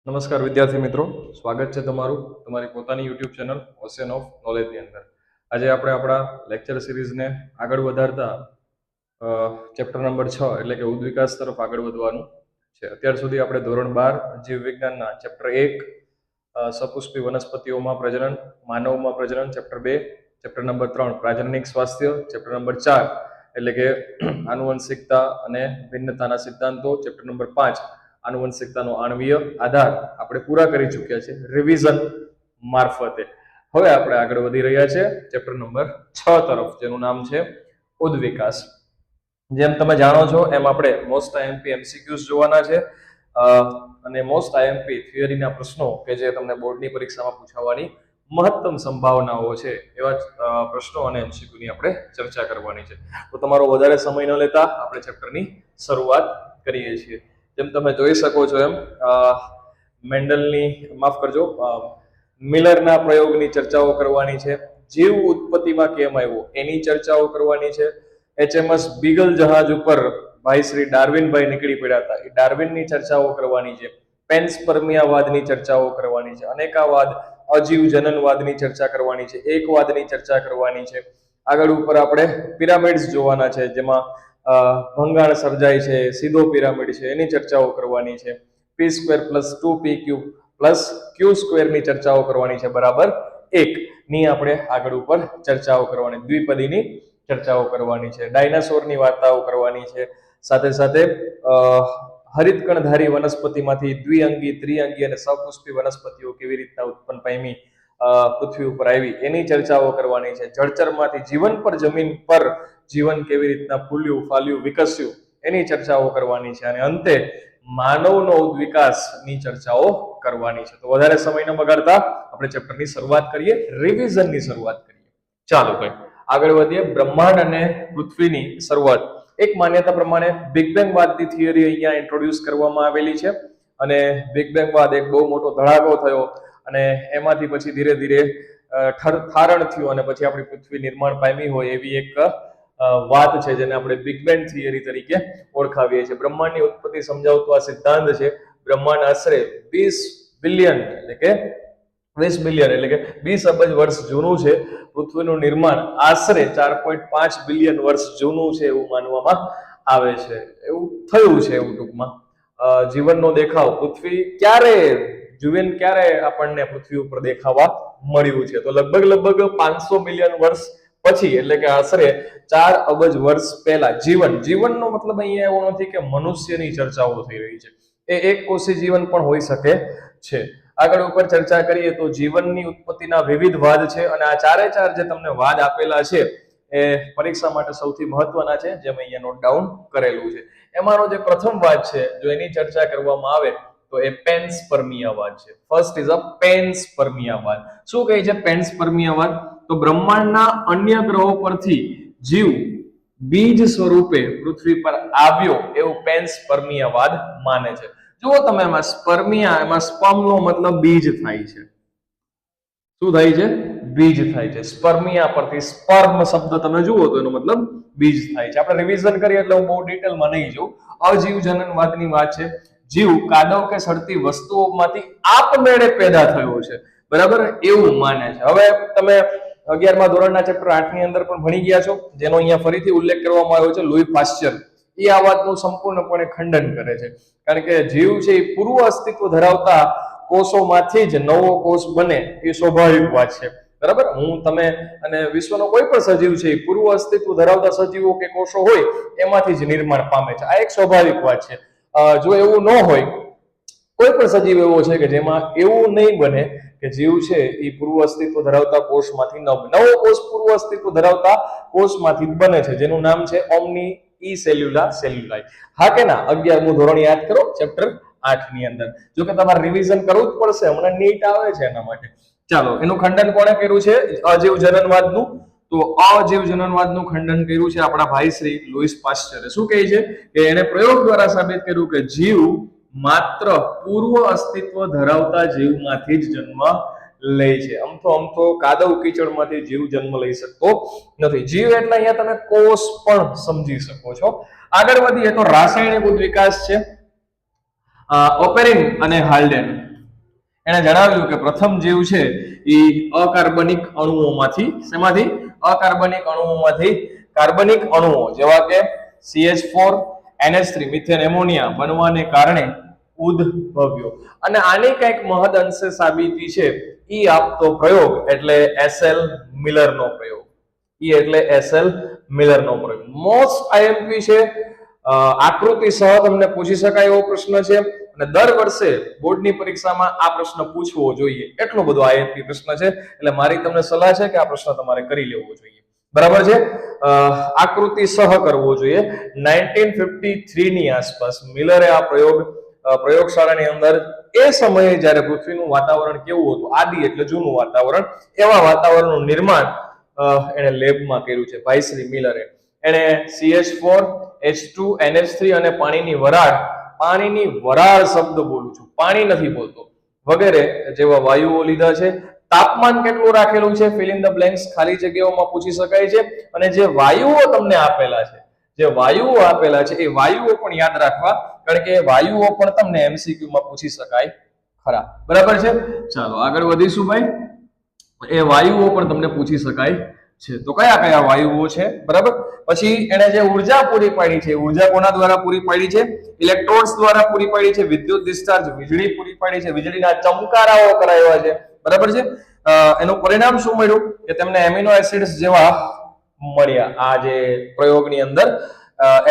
નમસ્કાર વિદ્યાર્થી મિત્રો, સ્વાગત છે તમારું તમારી પોતાની યુટ્યુબ ચેનલ ઓશિયન ઓફ નોલેજની અંદર. આજે આપણે આપણા લેક્ચર સિરીઝને આગળ વધારતા ચેપ્ટર નંબર 6 એટલે કે ઉદ્વિકાસ તરફ આગળ વધવાનું છે. અત્યાર સુધી આપણે ધોરણ 12 જીવ વિજ્ઞાનના ચેપ્ટર 1 સપુષ્પી વનસ્પતિઓમાં પ્રજનન, માનવમાં પ્રજનન, ચેપ્ટર 2, ચેપ્ટર નંબર 3 પ્રાજનનિક સ્વાસ્થ્ય, ચેપ્ટર નંબર 4 એટલે કે આનુવંશિકતા અને ભિન્નતાના સિદ્ધાંતો, ચેપ્ટર નંબર 5 આનુવંશિકતાનો આણ્વીય આધાર આપણે પૂરા કરી ચૂક્યા છે રિવિઝન મારફતે. હવે આપણે આગળ વધી રહ્યા છે ચેપ્ટર નંબર 6 તરફ, જેનું નામ છે ઉદ્વિકાસ. જેમ તમે જાણો છો એમ આપણે મોસ્ટ આઈએમપી એમસીક્યુઝ જોવાના છે અને મોસ્ટ આઈએમપી થિયરીના પ્રશ્નો કે જે તમને બોર્ડની પરીક્ષામાં પૂછાવાની મહત્તમ સંભાવનાઓ છે એવા પ્રશ્નો અને એમસીક્યુની આપણે ચર્ચા કરવાની છે. તો તમારો વધારે સમય ન લેતા આપણે ચેપ્ટરની શરૂઆત કરીએ છીએ. જેમ તમે જોઈ શકો છો એમ મિલરના પ્રયોગની ચર્ચાઓ કરવાની છે. જીવ ઉત્પત્તિમાં કેમ આવ્યો એની ચર્ચાઓ કરવાની છે. HMS બીગલ જહાજ ઉપર ભાઈ શ્રી ડાર્વિનભાઈ નીકળી પડ્યા હતા, એ ડાર્વિનની ચર્ચાઓ કરવાની છે. પેન્સપર્મિયાવાદની ચર્ચાઓ કરવાની છે. અનેકાવાદ, અજીવ જનનવાદની ચર્ચા કરવાની છે. એકવાદની ચર્ચા કરવાની છે. આગળ ઉપર આપણે પિરામિડ્સ જોવાના છે, જેમાં ભંગાણ સર્જાય છે, સીધો પિરામિડ છે, એની ચર્ચાઓ કરવાની છે. p² + 2p³ + q² ની ચર્ચાઓ કરવાની છે બરાબર 1 ની આપણે આગળ ઉપર ચર્ચાઓ કરવાની, દ્વિપદીની ચર્ચાઓ કરવાની છે. ડાયનાસોરની વાર્તાઓ કરવાની છે. સાથે સાથે હરિતકણધારી વનસ્પતિમાંથી દ્વિઅંગી, ત્રિઅંગી અને સપુષ્પી વનસ્પતિઓ કેવી રીતના ઉત્પન્ન પામી, પૃથ્વી ઉપર આવી, એની ચર્ચાઓ કરવાની છે. જળચરમાંથી જીવન પર, જમીન પર જીવન કેવી રીતના ફૂલ્યું, ફાલ્યું, વિકસ્યું, એની ચર્ચાઓ કરવાની છે. અને અંતે માનવનો ઉદ્વિકાસની ચર્ચાઓ કરવાની છે. તો વધારે સમય ન બગાડતા આપણે ચેપ્ટરની શરૂઆત કરીએ, રિવિઝનની શરૂઆત કરીએ. ચાલો ભાઈ આગળ વધીએ. બ્રહ્માંડ અને પૃથ્વીની શરૂઆત. એક માન્યતા પ્રમાણે બિગ બેંગ વાદની થિયરી અહીંયા ઇન્ટ્રોડ્યુસ કરવામાં આવેલી છે અને બિગ બેંગ વાદ એક બહુ મોટો ધડાકો થયો અને એમાંથી પછી ધીરે ધીરે ઠારણ થયું અને પછી આપણી પૃથ્વી નિર્માણ પામી હોય એવી એક વાત છે જેને આપણે બિગ બેંગ થિયરી તરીકે ઓળખાવીએ છીએ. બ્રહ્માંડની ઉત્પત્તિ સમજાવતો આ સિદ્ધાંત છે. બ્રહ્માંડ આશરે 20 બિલિયન એટલે કે 20 અબજ વર્ષ જૂનું છે. પૃથ્વીનું નિર્માણ આશરે 4.5 બિલિયન વર્ષ જૂનું છે એવું માનવામાં આવે છે. એવું થયું છે, એવું ટૂંકમાં જીવનનો દેખાવ પૃથ્વી ક્યારે આપણને પૃથ્વી ઉપર દેખાવા મળ્યું છે, તો લગભગ 500 મિલિયન વર્ષ પછી, એટલે કે આશરે 4 અબજ વર્ષ પહેલા જીવનનો મતલબ અહીંયા એવો નથી કે મનુષ્યની ચર્ચાઓ થઈ રહી છે, એ એક કોષી જીવન પણ હોઈ શકે છે. આગળ ઉપર ચર્ચા કરીએ તો જીવનની ઉત્પત્તિના વિવિધ વાદ છે અને આ ચારે ચાર જે તમને વાદ આપેલા છે એ પરીક્ષા માટે સૌથી મહત્વના છે, જેમ અહીંયા નોટ ડાઉન કરેલું છે. એમાંનો જે પ્રથમ વાદ છે, જો એની ચર્ચા કરવામાં આવે તો એ પેન્સપર્મિયાવાદ છે. ફર્સ્ટ ઇઝ અ પેન્સપર્મિયાવાદ. શું કહે છે પેન્સપર્મિયાવાદ? તો બ્રહ્માંડના અન્ય ગ્રહો પરથી જીવ બીજ સ્વરૂપે પૃથ્વી પર આવ્યો એવું પેન્સપર્મિયાવાદ માને છે. જુઓ તમે એમાં સ્પર્મિયા, એમાં સ્પર્મનો મતલબ બીજ થાય છે. શું થાય છે? બીજ થાય છે. સ્પર્મિયા પરથી સ્પર્મ શબ્દ તમે જુઓ તો એનો મતલબ બીજ થાય છે. આપણે રિવિઝન કરીએ એટલે હું બહુ ડિટેલમાં નહીં જાઉં. અજીવ જનનવાદની વાત છે. જીવ કાદવ કે સડતી વસ્તુઓમાંથી આપમેળે પેદા થયો છે, બરાબર, એવું માને છે. હવે તમે 11મા ધોરણના ચેપ્ટર 8 ની અંદર પણ ભણી ગયા છો, જેનો અહીંયા ફરીથી ઉલ્લેખ કરવામાં આવ્યો છે. લુઈ પાશ્ચર એ આ વાતનું સંપૂર્ણપણે ખંડન કરે છે, કારણ કે જીવ છે એ પૂર્વ અસ્તિત્વ ધરાવતા કોષોમાંથી જ નવો કોષ બને એ સ્વાભાવિક વાત છે, બરાબર. તમે અને વિશ્વનો કોઈ પણ સજીવ છે એ પૂર્વ અસ્તિત્વ ધરાવતા સજીવો કે કોષો હોય એમાંથી જ નિર્માણ પામે છે. આ એક સ્વાભાવિક વાત છે. જો એવું ન હોય, કોઈ પણ સજીવ એવો છે કે જેમાં એવું નહીં બને કે જીવ છે એ પૂર્વ અસ્તિત્વ ધરાવતા કોષમાંથી ન બને. નવો કોષ પૂર્વ અસ્તિત્વ ધરાવતા કોષમાંથી બને છે, જેનું નામ છે ઓમ્ની સેલ્યુલાઈ. હા કે ના? 11મું ધોરણ યાદ કરો, ચેપ્ટર 8 ની અંદર. જો કે તમારે રિવિઝન કરવું જ પડશે, હમણાં નીટ આવે છે એના માટે. ચાલો, એનું ખંડન કોણે કર્યું છે અજીવ જનનવાદનું? તો અજીવ જનનવાદનું ખંડન કર્યું છે આપણા ભાઈ શ્રી લુઈસ પાશ્ચરે. શું કહે છે કે એને પ્રયોગ દ્વારા સાબિત કર્યું કે જીવ માત્ર પૂર્વ અસ્તિત્વ ધરાવતા જીવમાંથી જ જન્મ લે છે. આમ તો કાદવ કીચડમાંથી જીવ જન્મ લઈ શકતો નથી. જીવ એટલે અહીંયા તમે કોષ પણ સમજી શકો છો. આગળ વધીએ તો રાસાયણિક ઉદ્વિકાસ છે. ઓપેરિન અને હાલ્ડેન. એણે જણાવ્યું કે પ્રથમ જીવ છે એ અકાર્બનિક અણુઓમાંથી, શેમાંથી? અકાર્બનિક અણુઓમાંથી કાર્બનિક અણુઓ જેવા કે CH4 NH3 મિથેન એમોનિયા બનવાને કારણે ઉદ્ભવ્યો. અને આની કંઈક મહદ અંશે સાબિતી છે ઈ આપતો પ્રયોગ એટલે SL મિલરનો પ્રયોગ. ઈ એટલે SL મિલરનો પ્રયોગ. મોસ્ટ આઈએમપી છે, આકૃતિ સહ તમને પૂછી શકાય એવો પ્રશ્ન છે અને દર વર્ષે બોર્ડની પરીક્ષામાં આ પ્રશ્ન પૂછવો જોઈએ એટલો બધો આઈએમપી પ્રશ્ન છે. એટલે મારી તમને સલાહ છે કે આ પ્રશ્ન તમારે કરી લેવો જોઈએ. બરાબર છે. આકૃતિ સહ કરવો જોઈએ. 1953 ની આસપાસ મિલરે આ પ્રયોગશાળાની અંદર એ સમયે જ્યારે પૃથ્વીનું વાતાવરણ કેવું હતું, આદિ એટલે જૂનું વાતાવરણ, એવા વાતાવરણનું નિર્માણ એને લેબમાં કર્યું છે ભાઈશ્રી મિલરે. એને CH4 H2 NH3 અને પાણીની વરાળ શબ્દ બોલું છું, પાણી નથી બોલતો, વગેરે જેવા વાયુઓ લીધા છે. તાપમાન કેટલું રાખેલું છે? ફિલ ઇન ધ બ્લેન્ક્સ, ખાલી જગ્યાઓમાં પૂછી શકાય છે. અને જે વાયુઓ તમને આપેલા છે, એ વાયુઓ પણ યાદ રાખવા, કારણ કે વાયુઓ પણ તમને MCQ માં પૂછી શકાય ખરા. બરાબર છે. ચાલો આગળ વધીશું ભાઈ. એ વાયુઓ પણ તમને પૂછી શકાય છે. તો કયા કયા વાયુઓ છે? બરાબર. પછી એને જે ઉર્જા પૂરી પાડી છે, ઉર્જા કોના દ્વારા પૂરી પાડી છે? ઇલેક્ટ્રોન્સ દ્વારા પૂરી પાડી છે. વિદ્યુત ડિસ્ચાર્જ, વીજળી પૂરી પાડી છે, વીજળીના ચમકારાઓ કરાવ્યા છે. બરાબર છે. એનું પરિણામ શું મળ્યું કે તેમને એમિનો એસિડ્સ જેવા મળ્યા. આ જે પ્રયોગની અંદર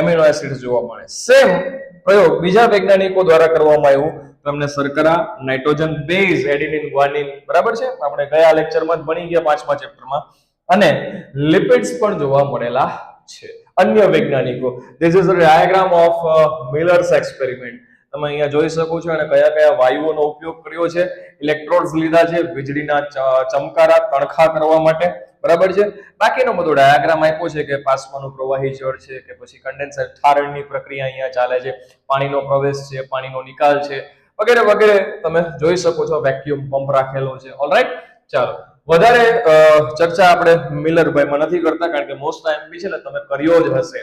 એમિનો એસિડ્સ જોવા મળે. સેમ પ્રયોગ બીજા વૈજ્ઞાનિકો દ્વારા કરવામાં આવ્યું. તમને શર્કરા, નાઇટ્રોજન બેઝ, એડિનિન, ગ્વાનિન, બરાબર છે, આપણે ગયા લેક્ચરમાં જ ભણી ગયા 5મા ચેપ્ટરમાં. અને લિપિડ્સ પણ જોવા મળેલા છે. અન્ય વૈજ્ઞાનિકો, this is a diagram of Miller's experiment. તમે અહીંયા જોઈ શકો છો અને કયા કયા વાયુઓનો ઉપયોગ કર્યો છે. ઇલેક્ટ્રોડ્સ લીધા છે વીજળીના ચમકારા તણખા કરવા માટે. બરાબર છે. બાકીનો બધો ડાયાગ્રામ આપ્યો છે કે પાસમાનું પ્રવાહી જળ છે કે પછી કન્ડેન્સર ઠારણની પ્રક્રિયા અહીંયા ચાલે છે, પાણીનો પ્રવેશ છે, પાણીનો નિકાલ છે, વગેરે વગેરે તમે જોઈ શકો છો. વેક્યુમ પંપ રાખેલો છે. ઓલરાઈટ. ચાલો વધારે ચર્ચા આપણે મિલરભાઈમાં નથી કરતા, કારણ કે મોસ્ટ આઈએમપી છે ને તમે કર્યો જ હશે.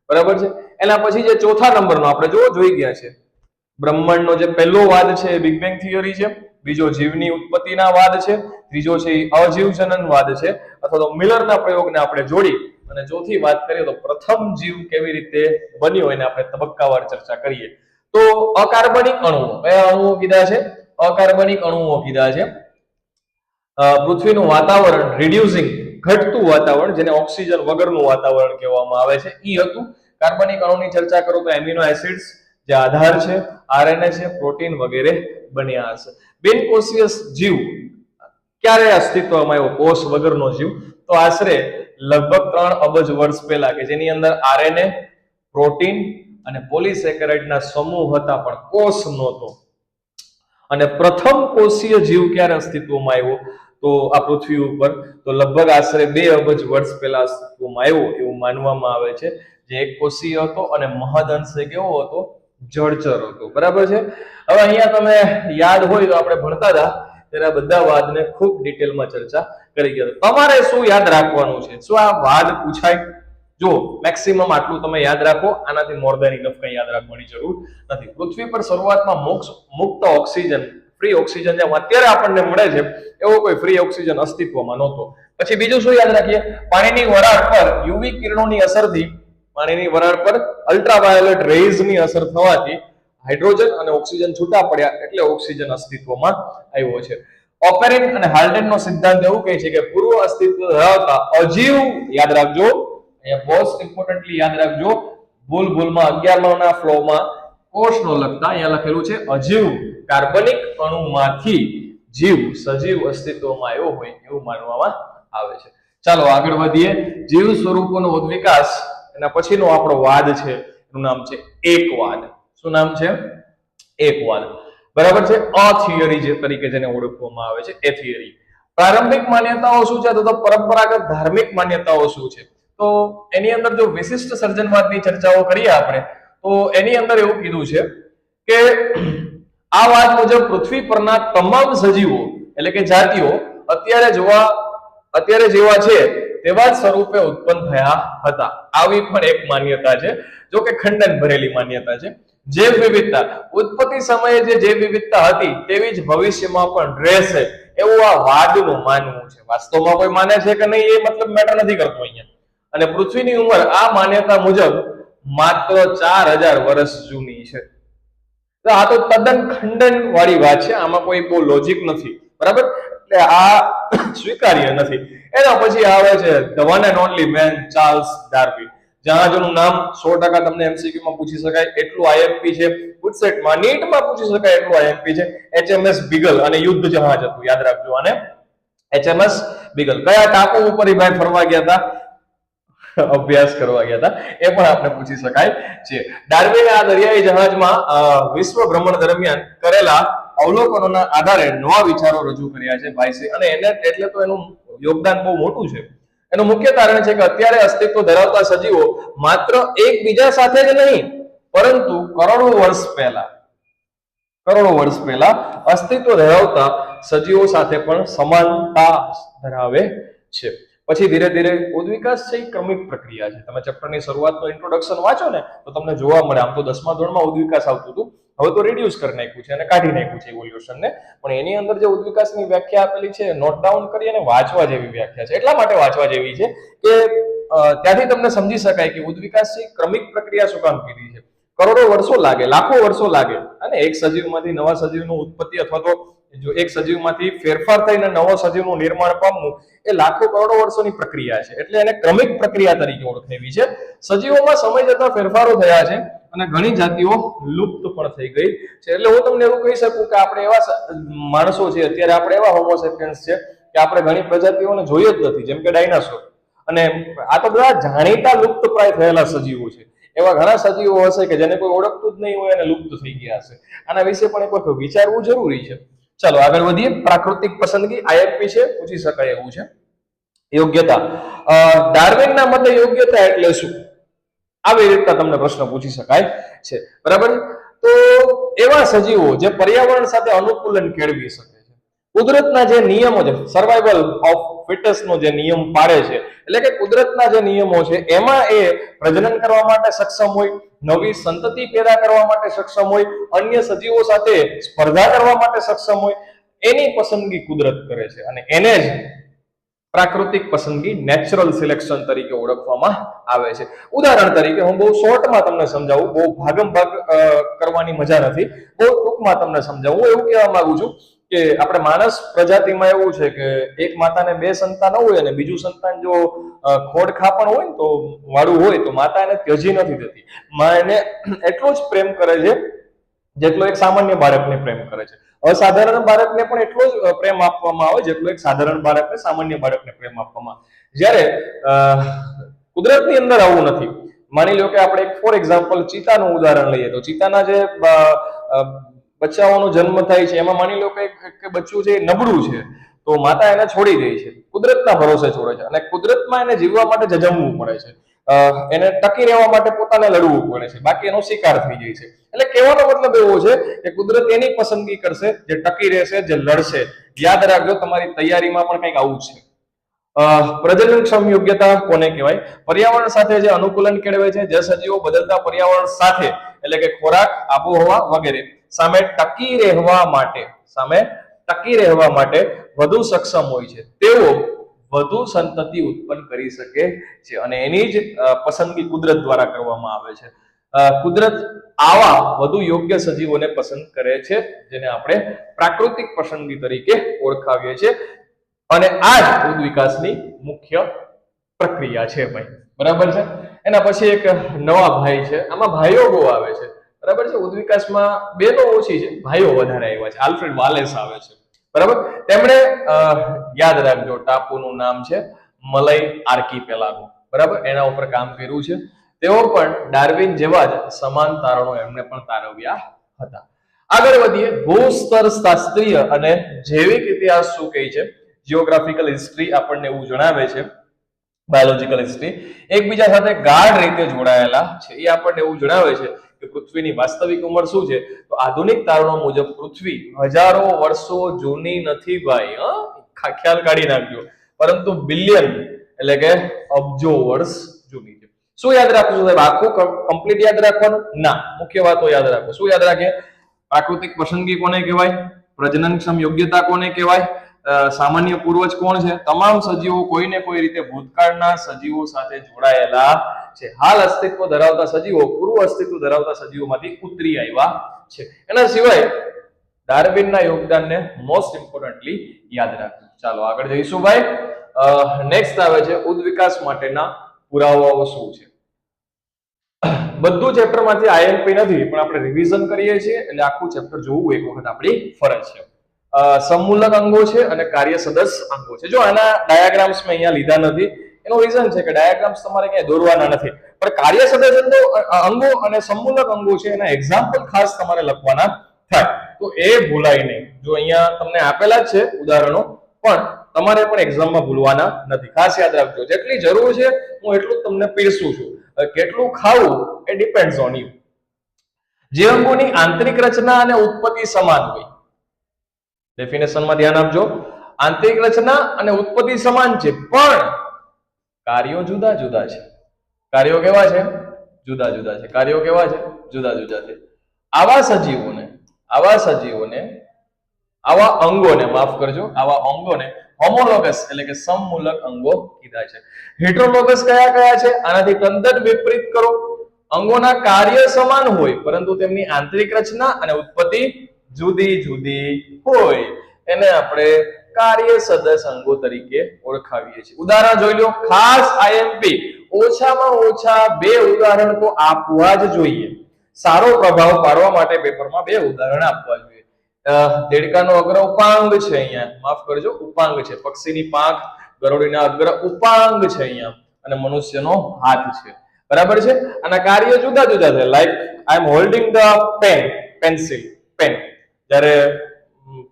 બરાબર છે. એના પછી જે ચોથા નંબરનો આપણે જોઈ ગયા છે, બ્રહ્માંડનો જે પહેલો વાદ છે એ બિગ બેંગ થિયરી છે. બીજો જીવની ઉત્પત્તિના વાદ છે. ત્રીજો છે એ અજીવજનન વાદ છે અથવા તો મિલરના પ્રયોગને આપણે જોડી અને ચોથી વાત કરીએ તો પ્રથમ જીવ કેવી રીતે બન્યો એને આપણે તબક્કાવાર ચર્ચા કરીએ. તો અકાર્બનિક અણુઓ, કયા અણુઓ કીધા છે? અકાર્બનિક અણુઓ કીધા છે. પૃથ્વીનું વાતાવરણ રિડ્યુસિંગ, ઘટતું વાતાવરણ, જેને ઓક્સિજન વગરનું વાતાવરણ કહેવામાં આવે છે, ઈ હતું. કાર્બનિક અણુની ચર્ચા કરું તો એમિનો એસિડ્સ જે આધાર છે, RNA છે, પ્રોટીન વગેરે બન્યા હશે. બિનકોષીય જીવ ક્યારે અસ્તિત્વમાં આવ્યો? કોષ વગરનો જીવ તો આશરે લગભગ 3 અબજ વર્ષ પહેલા, કે જેની અંદર RNA, પ્રોટીન અને પોલીસેકેરાઇડના સમૂહ હતા પણ કોષ નહોતો. અને પ્રથમ કોષીય જીવ ક્યારે અસ્તિત્વમાં આવ્યો તો આ પૃથ્વી ઉપર તો લગભગ આશરે 2 અબજ વર્ષ પહેલા અસ્તિત્વમાં આવ્યો એવું માનવામાં આવે છે. જે એક કોષીય હતો અને મહદઅંશે કેવો હતો? જળચર હતો. બરાબર છે. હવે અહીંયા તમે યાદ હોય તો આપણે ભણતા હતા ત્યારે બધા વાદને ખૂબ ડિટેલમાં ચર્ચા કરી ગયા. તમારે શું યાદ રાખવાનું છે? શું આ વાદ પૂછાય? જો મેક્સિમમ આટલું તમે યાદ રાખો, આનાથી મોર ધેન ઇનફ કંઈ યાદ રાખવાની જરૂર નથી. પૃથ્વી પર શરૂઆતમાં મુક્ત ઓક્સિજન, ફ્રી ઓક્સિજન જેમ અત્યારે આપણને મળે છે એવો કોઈ ફ્રી ઓક્સિજન અસ્તિત્વમાં નહોતો. પછી બીજું શું યાદ રાખીએ? પાણીની વરાળ પર યુવી કિરણોની અસરથી, પાણીની વરાળ પર અલ્ટ્રાવાયોલેટ રેઝની અસર થવાથી હાઇડ્રોજન અને ઓક્સિજન છૂટા પડ્યા એટલે ઓક્સિજન અસ્તિત્વમાં આવ્યો છે. ઓપેરિન અને હાલ્ડેનનો સિદ્ધાંત એવું કહે છે કે પૂર્વ અસ્તિત્વ ધરાવતા અજીવ, યાદ રાખજો, અહીંયા મોસ્ટ ઇમ્પોર્ટન્ટલી યાદ રાખજો, ભૂલમાં 11 ના ફ્લોમાં કોષનો લખતા અહીંયા લખેલું છે અજીવ કાર્બનિક અણુમાંથી જીવ સજીવ અસ્તિત્વમાં આવ્યો હોય એવું માનવામાં આવે છે. ચાલો આગળ વધીએ. જીવ સ્વરૂપોનો ઉદ્વિકાસ, એના પછીનો આપણો વાદ છે, એનું નામ છે એકવાદ. શું નામ છે? એકવાદ. બરાબર છે. અ થિયરી જે તરીકે જેને ઓળખવામાં આવે છે એ થિયરી. પ્રારંભિક માન્યતાઓ શું છે? તો પરંપરાગત ધાર્મિક માન્યતાઓ શું છે? તો એની અંદર જો વિશિષ્ટ સર્જનવાદની ચર્ચાઓ કરીએ આપણે તો એની અંદર એવું કીધું છે કે આ વાત મુજબ પૃથ્વી પરના તમામ સજીવો એટલે કે જાતિઓ અત્યારે જેવા છે તેવા જ સ્વરૂપે ઉત્પન્ન થયા હતા. આવી પણ એક માન્યતા છે, જો કે ખંડન ભરેલી માન્યતા છે. જૈવ વિવિધતા, ઉત્પત્તિ સમયે જે જૈવ વિવિધતા હતી તેવી જ ભવિષ્યમાં પણ રહેશે એવું આ વાદનું માનવું છે. વાસ્તવમાં કોઈ માને છે કે નહીં એ મતલબ મેટર નથી કરતો અહીંયા. અને પૃથ્વીની ઉંમર આ માન્યતા મુજબ માત્ર 4000 વર્ષ જૂની છે. તો આ તો તદ્દન ખંડન વાળી વાત છે, આમાં કોઈ બહુ લોજિક નથી, બરાબર? એટલે આ સ્વીકાર્ય નથી. એના પછી આવે છે the one and only man Charles Darwin. જહાજોનું નામ 100% તમને એમસીક્યુ માં પૂછી શકાય એટલું આઈએમપી છે. ગુડસેટમાં નીટમાં પૂછી શકાય એટલું આઈએમપી છે. એચએમએસ બીગલ અને યુદ્ધ જહાજ હતું, યાદ રાખજો. અને એચએમએસ બીગલ કયા ટાપુ ઉપર ભાઈ ફરવા ગયા હતા, અભ્યાસ કરવા ગયા હતા, એ પણ આપણે પૂછી શકાય છે. ડાર્વિને આ દરિયાઈ જહાજમાં વિશ્વ ભ્રમણ દરમિયાન કરેલા અવલોકનોના આધારે નવા વિચારો રજૂ કર્યા છે ભાઈ, અને એને એટલે તો એનું યોગદાન બહુ મોટું છે. એનું મુખ્ય કારણ છે કે અત્યારે અસ્તિત્વ ધરાવતા સજીવો માત્ર એકબીજા સાથે જ નહીં પરંતુ કરોડો વર્ષ પહેલા અસ્તિત્વ ધરાવતા સજીવો સાથે પણ સમાનતા ધરાવે છે. પછી ધીરે ધીરે ઉદ્વિકાસ છે ક્રમિક પ્રક્રિયા છે. તમે ચેપ્ટરની શરૂઆતનું ઇન્ટ્રોડક્શન વાંચો ને તો તમને જોવા મળે. આમ તો 10મા ધોરણમાં ઉદ્વિકાસ આવતું હતું, હવે તો રિડ્યુસ કરી નાખ્યું છે અને કાઢી નાખ્યું છે ઇવોલ્યુશનને. પણ એની અંદર જે ઉદ્વિકાસની વ્યાખ્યા આપેલી છે નોટ ડાઉન કરી અને વાંચવા જેવી વ્યાખ્યા છે. એટલા માટે વાંચવા જેવી છે કે ત્યાંથી તમને સમજી શકાય કે ઉદ્વિકાસ છે ક્રમિક પ્રક્રિયા શું કામ કીધી છે. કરોડો વર્ષો લાગે, લાખો વર્ષો લાગે અને એક સજીવમાંથી નવા સજીવનું ઉત્પત્તિ અથવા તો જો એક સજીવમાંથી ફેરફાર થઈને નવો સજીવનું નિર્માણ પામવું એ લાખો કરોડો વર્ષોની પ્રક્રિયા છે. એટલે એને ક્રમિક પ્રક્રિયા તરીકે ઓળખાવી છે. સજીવોમાં સમય જતા ફેરફારો થયા છે અને ઘણી જાતિઓ લુપ્ત પણ થઈ ગઈ છે. એટલે હું તમને એવું કહી શકું કે આપણે એવા માણસો છે, અત્યારે આપણે એવા હોમો સેપિયન્સ છે કે આપણે ઘણી પ્રજાતિઓને જોઈ જ નથી, જેમ કે ડાયનાસોર. અને આ તો બધા જાણીતા લુપ્ત પ્રાય થયેલા સજીવો છે. એવા ઘણા સજીવો હશે કે જેને કોઈ ઓળખતું જ નહીં હોય અને લુપ્ત થઈ ગયા હશે. આના વિશે પણ એક વખત વિચારવું જરૂરી છે. ચાલો આગળ વધીએ. પ્રાકૃતિક પસંદગી આઈએમપી છે, પૂછી શકાય એવું છે. યોગ્યતા, ડાર્વિનના મતે યોગ્યતા એટલે શું? આવી રીતના તમને પ્રશ્ન પૂછી શકાય છે, બરાબર? તો એવા સજીવો જે પર્યાવરણ સાથે અનુકૂલન કેળવી શકે છે, કુદરતના જે નિયમો છે, સર્વાઈવલ ઓફ ફિટેસ્ટનો જે નિયમ પાડે છે, એટલે કે કુદરતના જે નિયમો છે એમાં એ પ્રજનન કરવા માટે સક્ષમ હોય, નવી સંતતિ પેદા કરવા માટે સક્ષમ હોય, અન્ય સજીવો સાથે સ્પર્ધા કરવા માટે સક્ષમ હોય, એની પસંદગી કુદરત કરે છે. અને એને જ પ્રાકૃતિક પસંદગી નેચરલ સિલેક્શન તરીકે ઓળખવામાં આવે છે. ઉદાહરણ તરીકે હું બહુ શોર્ટમાં તમને સમજાવું, બહુ ભાગમ ભાગ કરવાની મજા નથી, બહુ ટૂંકમાં તમને સમજાવું. એવું કહેવા માંગુ છું કે આપણે માણસ પ્રજાતિમાં એવું છે કે એક માતાને 2 સંતાન હોય અને બીજું સંતાન જો ખોડખાપણ હોય ને તો વાળું હોય તો માતા એને ત્યજી નથી દેતી. માં એને એટલો જ પ્રેમ કરે છે જેટલો એક સામાન્ય બાળકને પ્રેમ કરે છે. અસાધારણ બાળકને પણ એટલો જ પ્રેમ આપવામાં આવે જેટલો એક સાધારણ બાળકને સામાન્ય બાળકને પ્રેમ આપવામાં આવે. જ્યારે કુદરતની અંદર આવું નથી. માની લો કે આપણે એક ફોર એક્ઝામ્પલ ચિતાનું ઉદાહરણ લઈએ તો ચિતાના જે બચ્ચાઓનો જન્મ થાય છે એમાં માની લો કે બચ્ચું છે નબળું છે તો માતા એને છોડી દે છે, કુદરતના ભરોસે છોડે છે. અને કુદરતમાં એને જીવવા માટે જજમવું પડે છે, એને ટકી રહેવા માટે પોતાને લડવું પડે છે, બાકી એનો શિકાર થઈ જાય છે. એટલે કહેવાનો મતલબ એવો છે કે કુદરત એની પસંદગી કરશે જે ટકી રહેશે, જે લડશે. યાદ રાખજો, તમારી તૈયારીમાં પણ કંઈક આવું છે. પ્રજનનક્ષમ યોગ્યતા કોને કહેવાય? પર્યાવરણ સાથે જે અનુકૂલન કેળવે છે, જે સજીવો બદલતા પર્યાવરણ સાથે એટલે કે ખોરાક, આબોહવા વગેરે સામે ટકી રહેવા માટે વધુ સક્ષમ હોય છે, તેઓ વધુ સંતતિ ઉત્પન્ન કરી શકે છે. અને એની જ પસંદગી કુદરત દ્વારા કરવામાં આવે છે. કુદરત આવા વધુ યોગ્ય સજીવોને પસંદ કરે છે જેને આપણે પ્રાકૃતિક પસંદગી તરીકે ઓળખાવીએ છીએ. અને આ જ ઉદ્વિકાસની મુખ્ય પ્રક્રિયા છે ભાઈ, બરાબર છે. એના પછી એક નવા ભાઈ છે, આમાં ભાઈઓ બહુ આવે છે, બરાબર છે. ઉદ્વિકાસમાં બહેનો ઓછી છે, ભાઈઓ વધારે આવ્યા છે. આલ્ફ્રેડ વાલેસ આવે છે, બરાબર. તેમણે યાદ રાખજો ટાપુનું નામ છે મલય આર્કિપેલાગો, બરાબર. એના ઉપર કામ કર્યું છે. તેઓ પણ ડાર્વિન જેવા જ સમાન તારણો એમને પણ તારવ્યા હતા. આગળ વધીએ. ભૂસ્તર શાસ્ત્રીય અને જૈવિક ઇતિહાસ શું કહે છે? જીઓગ્રાફિકલ હિસ્ટ્રી આપણને એવું જણાવે છે, બાયોલોજીકલ હિસ્ટ્રી એકબીજા સાથે ગાઢ રીતે જોડાયેલા છે. એ આપણને એવું જણાવે છે કે પૃથ્વીની વાસ્તવિક ઉંમર શું છે? તો આધુનિક તારણો મુજબ પૃથ્વી હજારો વર્ષો જૂની નથી ભાઈ, ખ્યાલ કાઢી નાખજો, પરંતુ બિલિયન એટલે કે અબજો વર્ષ જૂની છે. શું યાદ રાખવું સાહેબ? આખું કમ્પ્લીટ યાદ રાખવાનું ના, મુખ્ય વાતો યાદ રાખો. શું યાદ રાખીએ? પ્રાકૃતિક પસંદગી કોને કહેવાય? પ્રજનનક્ષમ યોગ્યતા કોને કહેવાય? સામાન્ય પૂર્વજ કોણ છે? તમામ સજીવો કોઈને કોઈ રીતે ભૂતકાળના સજીવો સાથે જોડાયેલા છે. હાલ અસ્તિત્વ ધરાવતા સજીવો પૂર્વ અસ્તિત્વ ધરાવતા સજીવોમાંથી ઉતરી આવ્યા છે. એના સિવાય ડાર્વિનના યોગદાનને મોસ્ટ ઇમ્પોર્ટન્ટલી યાદ રાખવું. ચાલો આગળ જઈશું ભાઈ. નેક્સ્ટ આવે છે ઉદ્વિકાસ માટેના પુરાવાઓ શું છે? બધું ચેપ્ટર માંથી આઈએમપી નથી, પણ આપણે રિવિઝન કરીએ છીએ એટલે આખું ચેપ્ટર જોવું એક વખત આપણી ફરજ છે. સમમૂલક અંગો છે અને કાર્ય સદસ્ય અંગો છે. જો આના ડાયાગ્રામ્સ મેં અહીંયા લીધા નથી, એનું રીઝન છે કે ડાયાગ્રામ્સ તમારે ક્યાંય દોરવાના નથી, પણ કાર્ય સદસ્ય અંગો અને સમમૂલક અંગો છે એના એક્ઝામ્પલ ખાસ તમારે લખવાના થાય, તો એ ભૂલાય નહીં. જો અહીંયા તમને આપેલા જ છે ઉદાહરણો, પણ તમારે પણ એક્ઝામમાં ભૂલવાના નથી. ખાસ યાદ રાખજો, જેટલી જરૂર છે હું એટલું તમને પીરસું છું. કેટલું ખાવું એ ડિપેન્ડ્સ ઓન યુ. જે અંગોની આંતરિક રચના અને ઉત્પત્તિ સમાન હોય, ડેફિનેશનમાં ધ્યાન આપજો. આંતરિક રચના અને ઉત્પત્તિ સમાન છે, પણ કાર્યો જુદા જુદા છે. કાર્યો કેવા છે? જુદા જુદા છે. કાર્યો કેવા છે? જુદા જુદા છે. આવા સજીવોને આવા અંગોને, માફ કરજો, આવા અંગોને હોમોલોગસ એટલે કે સમમૂલક અંગો કીધા છે. હેટરોલોગસ કયા કયા છે? આનાથી તદ્દન વિપરીત કરો. અંગોના કાર્ય સમાન હોય પરંતુ તેમની આંતરિક રચના અને ઉત્પત્તિ જુદી જુદી હોય, એને આપણે કાર્ય સદસ્ય અંગો તરીકે ઓળખાવીએ છીએ. ઉદાહરણ જોઈ લો, ખાસ આઈએમપી ઓછામાં ઓછા 2 ઉદાહરણ તો આપવા જ જોઈએ. સારો પ્રભાવ પાડવા માટે પેપરમાં 2 ઉદાહરણ આપવા જોઈએ. દેડકાનો અગ્ર ઉપાંગ છે અહીંયા, માફ કરજો, ઉપાંગ છે. પક્ષીની પાંખ, ગરોળીના અગ્ર ઉપાંગ છે અહીંયા, અને મનુષ્યનો હાથ છે. બરાબર છે? આના કાર્ય જુદા જુદા છે. Like I am holding the pencil, pen. જ્યારે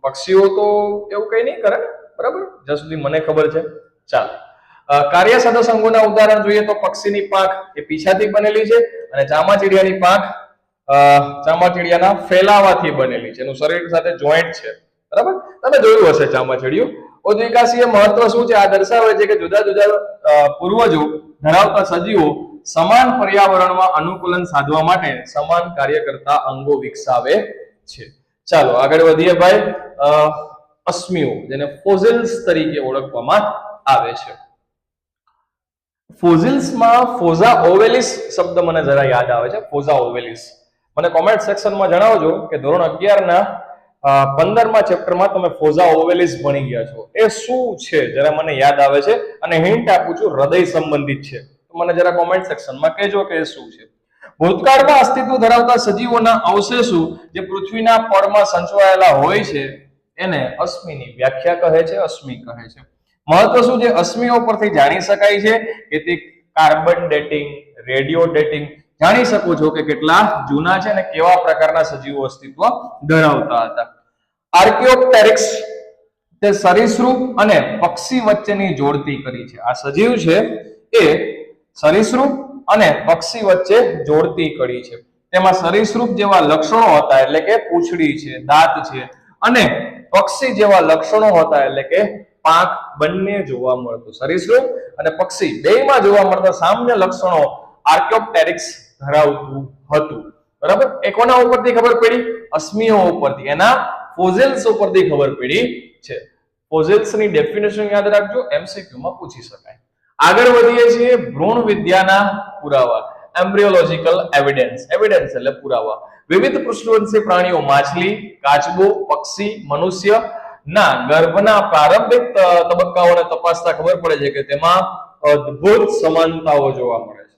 પક્ષીઓ તો એવું કઈ નહીં કરે, બરાબર? જ્યાં સુધી મને ખબર છે. ચાલો, કાર્ય સદસ્ય અંગોના ઉદાહરણ જોઈએ તો પક્ષીની પાંખ એ પીછાથી બનેલી છે, અને ચામાચીડિયાની પાંખ ચામાચીડિયાના ફેલાવાથી બનેલી છે. એનું શરીર સાથે જોઈન્ટ છે. બરાબર? તમે જોયું હશે ચામાચીડિયું. ઉદ્વિકાસીય મહત્વ શું છે? આ દર્શાવે છે કે જુદા જુદા પૂર્વજો ધરાવતા સજીવો સમાન પર્યાવરણમાં અનુકૂલન સાધવા માટે સમાન કાર્ય કરતા અંગો વિકસાવે છે. ચાલો આગળ વધીએ ભાઈ. અશ્મિઓ, જેને ફોસિલ્સ તરીકે ઓળખવામાં આવે છે. ફોસિલ્સમાં ફોઝા ઓવેલિસ શબ્દ મને જરા યાદ આવે છે. ફોઝા ઓવેલિસ મને કોમેન્ટ સેક્શનમાં જણાવજો કે ધોરણ 11 ના 15મા ચેપ્ટરમાં તમે ફોઝા ઓવેલિસ ભણી ગયા છો. એ શું છે જરા મને યાદ આવે છે, અને હિન્ટ આપું છું, હૃદય સંબંધિત છે. તો મને જરા કોમેન્ટ સેક્શનમાં કહેજો કે એ શું છે. ભૂતકાળમાં અસ્તિત્વ ધરાવતા સજીવોના અવશેષો જે પૃથ્વીના પડમાં સંચવાયેલા હોય છે એને અશ્મિની વ્યાખ્યા કહે છે, અશ્મિ કહે છે. મહત્વ શું છે? અશ્મિઓ પરથી જાણી શકાય છે કે તે કાર્બન ડેટિંગ, રેડિયો ડેટિંગ જાણી શકો છો કે કેટલા જૂના છે અને કેવા પ્રકારના સજીવો અસ્તિત્વ ધરાવતા હતા. આર્કિયોપ્ટેરિક્સ તે સરીસૃપ અને પક્ષી વચ્ચેની જોડતી કરી છે. આ સજીવ છે એ સરીસૃપ અને પક્ષી વચ્ચે જોડતી કરી છે. તેમાં સરીસૃપ જેવા લક્ષણો હતા, એટલે કે પૂંછડી છે, દાંત છે, અને પક્ષી જેવા લક્ષણો હતા, એટલે કે પાંખ બંને જોવા મળતું. સરીસૃપ અને પક્ષી બેયમાં જોવા મળતા સામાન્ય લક્ષણો આર્કિયોપ્ટેરિક્સ ધરાવતું હતું. બરાબર? એ કોના ઉપરથી ખબર પડી? અશ્મિઓ ઉપરથી, એના ફોસિલ્સ ઉપરથી ખબર પડી છે. ફોસિલ્સ ની ડેફિનેશન યાદ રાખજો, એમસીક્યુ માં પૂછી શકાય. આગળ વધીએ છીએ ભ્રૂણ વિદ્યાના પુરાવા, એમ્બ્રિયોલોજિકલ એવિડન્સ. એવિડન્સ એટલે પુરાવા. વિવિધ પૃષ્ઠવંશી પ્રાણીઓ, માછલી, કાચબો, પક્ષી, મનુષ્ય ના ગર્ભના પ્રારંભિક તબક્કાઓને તપાસતા ખબર પડે છે કે તેમાં અદ્ભુત સમાનતાઓ જોવા મળે છે.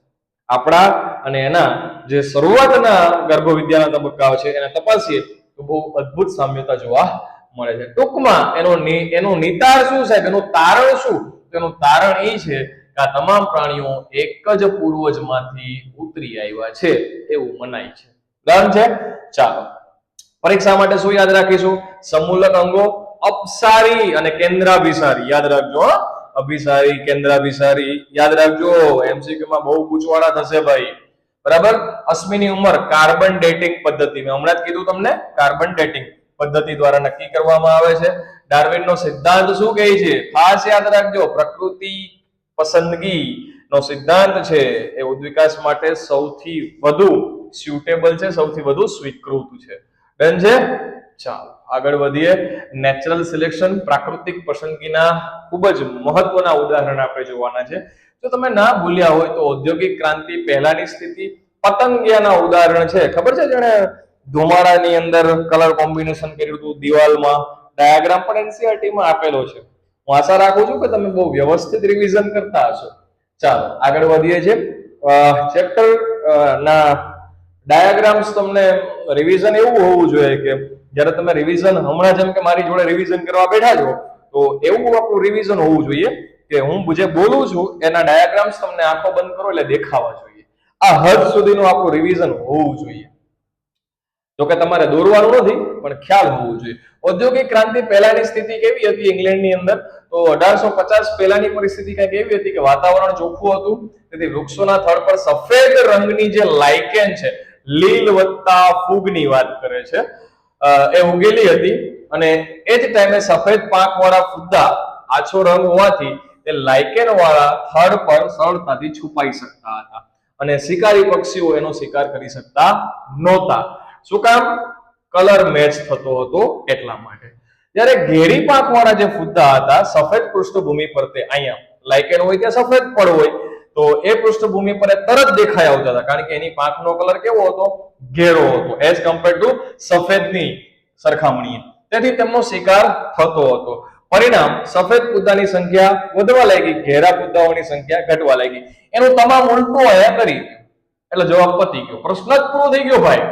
આપણા અને એના જે શરૂઆતના ગર્ભવિદ્યાના તબક્કાઓ છે એને તપાસીએ તો બહુ અદ્ભુત સામ્યતા જોવા મળે છે. ટૂંકમાં એનું નિતાર શું સાહેબ, એનું તારણ શું? તેનું તારણ એ છે કે આ તમામ પ્રાણીઓ એક જ પૂર્વજમાંથી ઉતરી આવ્યા છે એવું મનાય છે. ડન છે? ચાલો, પરીક્ષા માટે શું યાદ રાખીશું? સમમૂલક અંગો, અપસારી અને કેન્દ્રાભિસારી યાદ રાખજો. અભિસારી, કેન્દ્રાભિસારી યાદ રાખજો. એમસીક્યુ માં બહુ પૂછવાના થશે ભાઈ. બરાબર? અશ્મિની ઉંમર કાર્બન ડેટિંગ પદ્ધતિ, મેં હમણાં જ કીધું તમને, કાર્બન ડેટિંગ પદ્ધતિ દ્વારા નક્કી કરવામાં આવે છે. ડાર્વિનનો સિદ્ધાંત શું કહે છે? ખાસ યાદ રાખજો, પ્રકૃતિ પસંદગી નો સિદ્ધાંત છે એ ઉદ્વિકાસ માટે સૌથી વધુ સ્યુટેબલ છે, સૌથી વધુ સ્વીકૃત છે. ડન છે? ચાલો આગળ વધીએ. નેચરલ સિલેક્શન, પ્રાકૃતિક પસંદગીના ખૂબ જ મહત્વના ઉદાહરણ આપણે જોવાના છે. જો તમે ના ભૂલ્યા હોય તો ઔદ્યોગિક ક્રાંતિ પહેલાની સ્થિતિ પતંગિયાના ઉદાહરણ છે. ખબર છે જેણે ધુમાડાની અંદર કલર કોમ્બિનેશન કર્યું હતું દિવાલમાં? ડાયાગ્રામ પણ એનસીઈઆરટી માં આપેલો છે. હું આશા રાખું છું કે તમે બહુ વ્યવસ્થિત રિવિઝન કરતા હશો. ચાલો આગળ વધીએ છીએ. ચેપ્ટર ના ડાયાગ્રામ્સ તમને રિવિઝન એવું હોવું જોઈએ કે જ્યારે તમે રિવિઝન હમણાં જેમ કે મારી જોડે રિવિઝન કરવા બેઠા છો તો એવું આપણું રિવિઝન હોવું જોઈએ કે હું જે બોલું છું એના ડાયાગ્રામ્સ તમને આંખો બંધ કરો એટલે દેખાવા જોઈએ. આ હદ સુધીનું આપણું રિવિઝન હોવું જોઈએ. જો કે તમારે દોરવાનું નથી પણ ખ્યાલ હોવું જોઈએ. ઔદ્યોગિક ક્રાંતિ પહેલાની સ્થિતિ કેવી હતી ઇંગ્લેન્ડની અંદર? તો 1850 પહેલાની પરિસ્થિતિ કંઈક એવી હતી કે વાતાવરણ ચોખ્ખું હતું, તેથી વૃક્ષોના થડ પર સફેદ રંગની જે લાઇકેન છે, લીલ વત્તા ફૂગની વાત કરે છે, એ ઉગેલી હતી અને એ જ ટાઈમે સફેદ પાંખ વાળા ફુદ્દા આછો રંગ હોવાથી તે લાઇકેન વાળા થડ પર સરળતાથી છુપાઈ શકતા હતા અને શિકારી પક્ષીઓ એનો શિકાર કરી શકતા નહોતા. શું કામ? કલર મેચ થતો હતો એટલા માટે. જ્યારે ઘેરી પાંખ વાળા જે ફુદ્દા હતા સફેદ પૃષ્ઠભૂમિ પર, તે અહીંયા લાઇકેન હોય ત્યાં સફેદ પડ હોય તો એ પૃષ્ઠભૂમિ પર તરત દેખાઈ આવતા હતા કારણ કે એની પાંખનો કલર કેવો હતો? ઘેરો હતો, એઝ કમ્પેર્ડ ટુ સફેદની સરખામણીએ. તેથી તેમનો શિકાર થતો હતો. પરિણામ સફેદ ફુદ્દાની સંખ્યા વધવા લાગી, ઘેરા ફુદ્દાઓની સંખ્યા ઘટવા લાગી. એનું તમામ ઉલટું અહીંયા કરી એટલે જવાબ પતી ગયો. પ્રશ્ન જ પૂરો થઈ ગયો ભાઈ.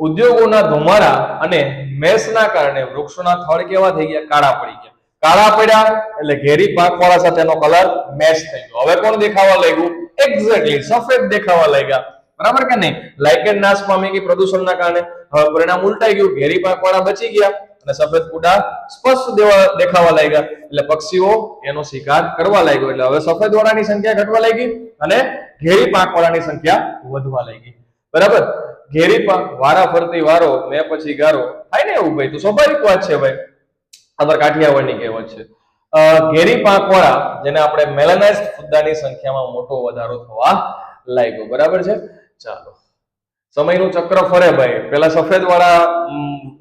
ઉદ્યોગોના ધુમાડા અને મેસના કારણે વૃક્ષોના થડ કેવા થઈ ગયા? કાળા પડી ગયા. કાળા પડ્યા એટલે ઘેરી પાંખવાળા સાથેનો કલર મેચ થઈ ગયો. હવે કોણ દેખાવા લાગ્યું? એક્ઝેક્ટલી સફેદ દેખાવા લાગ્યા. બરાબર કે નહીં? લાઇકેન નાશ પામી ગઈ પ્રદૂષણના કારણે. હવે પરિણામ ઉલટાઈ ગયું, ઘેરી પાંખવાળા બચી ગયા અને સફેદ ફુદ્દા સ્પષ્ટ દેખાવા લાગ્યા એટલે પક્ષીઓ એનો શિકાર કરવા લાગ્યો. એટલે હવે સફેદ વાળાની સંખ્યા ઘટવા લાગી અને ઘેરી પાંખવાળાની સંખ્યા વધવા લાગી. બરાબર? ઘેરી પાંખ વારા ફરતી વારો મેં પછી ગારો થાય ને એવું ભાઈ, તો સ્વાભાવિક વાત છે ભાઈ. અમાર કાઠિયાવાડની કહેવત છે. ઘેરી પાંખવાળા જેને આપણે મેલાનાઇઝ્ડ ફુદ્દાની સંખ્યામાં મોટો વધારો થવા લાગ્યો. બરાબર છે? ચાલો સમયનું ચક્ર ફરે ભાઈ. પેલા સફેદ વાળા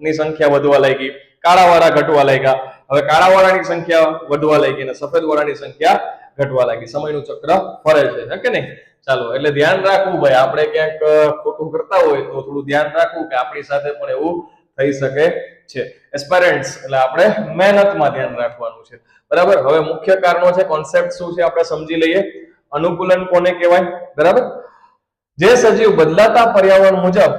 ની સંખ્યા વધવા લાગી, કાળા વાળા ઘટવા લાગ્યા. હવે કાળા વાળાની સંખ્યા વધવા લાગી અને સફેદ વાળાની સંખ્યા ઘટવા લાગી. સમયનું ચક્ર ફરે છે કે નહીં? ચાલો એટલે ધ્યાન રાખવું ભાઈ, આપણે ક્યાંક ખોટું કરતા હોય તો થોડું ધ્યાન રાખવું કે આપણી સાથે પણ એવું થઈ શકે છે. એસ્પાયરન્ટ્સ એટલે આપણે મહેનતમાં ધ્યાન રાખવાનું છે. બરાબર? હવે મુખ્ય કારણો છે, કોન્સેપ્ટ શું છે આપણે સમજી લઈએ. અનુકૂલન કોને કહેવાય? બરાબર? જે સજીવ બદલાતા પર્યાવરણ મુજબ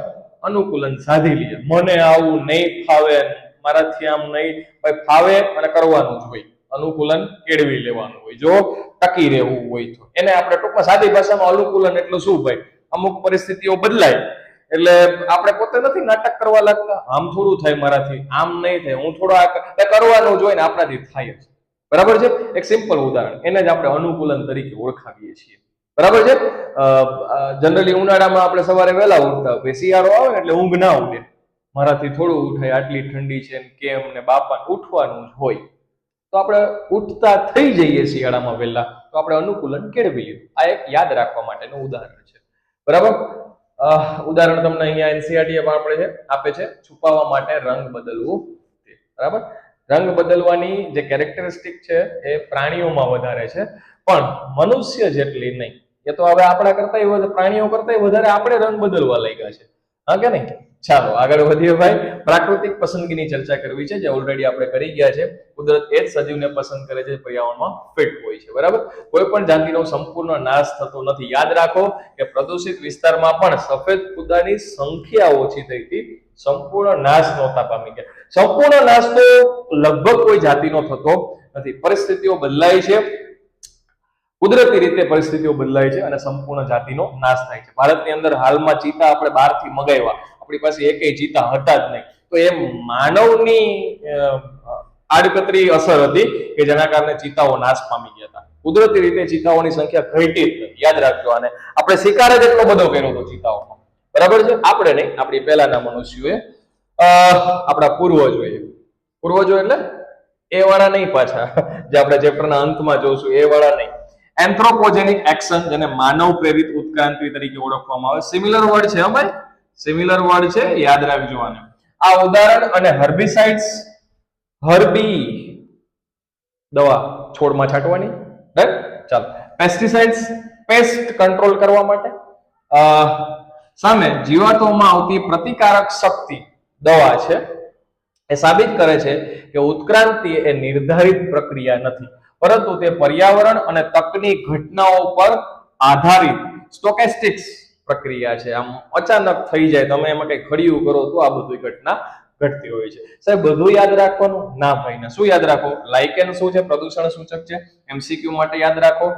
અનુકૂલન સાધી લે. મને આવું નહીં ફાવે, મારાથી આમ નહીં ભાઈ, ફાવે અને કરવાનું જ હોય. અનુકૂલન કેળવી લેવાનું હોય જો ટકી રહેવું હોય તો. એને આપણે ટૂંકમાં સાદી ભાષામાં અનુકૂલન એટલે શું ભાઈ? અમુક પરિસ્થિતિઓ બદલાય એટલે આપણે પોતે નથી નાટક કરવા લાગતા, આમ થોડું થાય મારાથી, આમ નહીં થાય, હું થોડો કરવાનું જ હોય ને આપણાથી થાય છે. બરાબર છે? એક સિમ્પલ ઉદાહરણ, એને જ આપણે અનુકૂલન તરીકે ઓળખાવીએ છીએ. બરાબર છે? જનરલી ઉનાળામાં આપણે સવારે વહેલા ઉઠતા હોય, શિયાળો આવે ને એટલે ઊંઘ ના ઉડે, મારાથી થોડું ઉઠાય, આટલી ઠંડી છે કેમ ને બાપા ઉઠવાનું જ હોય તો આપણે ઉઠતા થઈ જઈએ શિયાળામાં વહેલા, તો આપણે અનુકૂલન કેળવી લીધું. આ એક યાદ રાખવા માટેનું ઉદાહરણ છે. બરાબર? ઉદાહરણ તમને અહીંયા એનસીઈઆરટી આપણે આપે છે, છુપાવવા માટે રંગ બદલવું. બરાબર? રંગ બદલવાની જે કેરેક્ટરિસ્ટિક છે એ પ્રાણીઓમાં વધારે છે પણ મનુષ્ય જેટલી નહીં. એ તો હવે આપણા કરતા પ્રાણીઓ કરતા વધારે આપણે રંગ બદલવા લાગ્યા છે. હા કે નહીં? ચાલો આગળ વધીએ ભાઈ. પ્રાકૃતિક પસંદગીની ચર્ચા કરવી છે જે ઓલરેડી આપણે કરી ગયા છે. કુદરત એ જ સજીવને પસંદ કરે છે પર્યાવરણમાં ફિટ હોય છે. બરાબર? કોઈ પણ જાતિનો સંપૂર્ણ નાશ થતો નથી. યાદ રાખો કે પ્રદૂષિત વિસ્તારમાં પણ સફેદ ફુદ્દાની સંખ્યા ઓછી થઈ હતી, સંપૂર્ણ નાશ નહોતા પામી ગયા. સંપૂર્ણ નાશ તો લગભગ કોઈ જાતિનો થતો નથી. પરિસ્થિતિઓ બદલાય છે, કુદરતી રીતે પરિસ્થિતિઓ બદલાય છે અને સંપૂર્ણ જાતિનો નાશ થાય છે. ભારતની અંદર હાલમાં ચીતા આપણે બહારથી મગાવ્યા, આપણી પાસે એકેય ચીતા હતા જ નહીં, તો એ માનવની આડકતરી અસર હતી કે જેના કારણે ચીતાઓ નાશ પામી ગયા હતા. કુદરતી રીતે ચીતાઓની સંખ્યા ઘટી જ નથી. યાદ રાખજો આને. આપણે શિકાર જ એટલો બધો કર્યો હતો ચીતાઓનો. બરાબર છે? આપણે નહીં, આપણી પહેલાના મનુષ્યોએ, આપણા પૂર્વજો એટલે એ વાળા નહીં, પાછા જે આપણે ચેપ્ટરના અંતમાં જોશું એ વાળા નહીં. એન્થ્રોપોજેનિક એક્શન, જેને માનવ પ્રેરિત ઉત્ક્રાંતિ તરીકે ઓળખવામાં આવે. સિમિલર વર્ડ છે ભાઈ, સિમિલર વર્ડ છે, યાદ રાખજો આને. આ ઉદાહરણ અને હર્બિસાઇડ્સ, હર્બી દવા છોડમાં છાંટવાની, રાઈટ. ચાલો, પેસ્ટિસાઇડ્સ પેસ્ટ કંટ્રોલ કરવા માટે. સામે જીવાતોમાં આવતી પ્રતિકારક શક્તિ દવા છે. એ સાબિત કરે છે કે ઉત્ક્રાંતિ એ નિર્ધારિત પ્રક્રિયા નથી, પરંતુ તે પર્યાવરણ અને તકની ઘટનાઓ પર આધારિત સ્ટોકેસ્ટિક્સ પ્રક્રિયા છે. આમ અચાનક થઈ જાય, તમે એમાં કઈ ખડિયું કરો તો આ બધી ઘટના ઘટતી હોય છે. સાહેબ બધું યાદ રાખવાનું ના ભાઈ ને. શું યાદ રાખો? લાઇકેન શું છે? પ્રદૂષણ સૂચક છે. એમસીક્યુ માટે યાદ રાખો.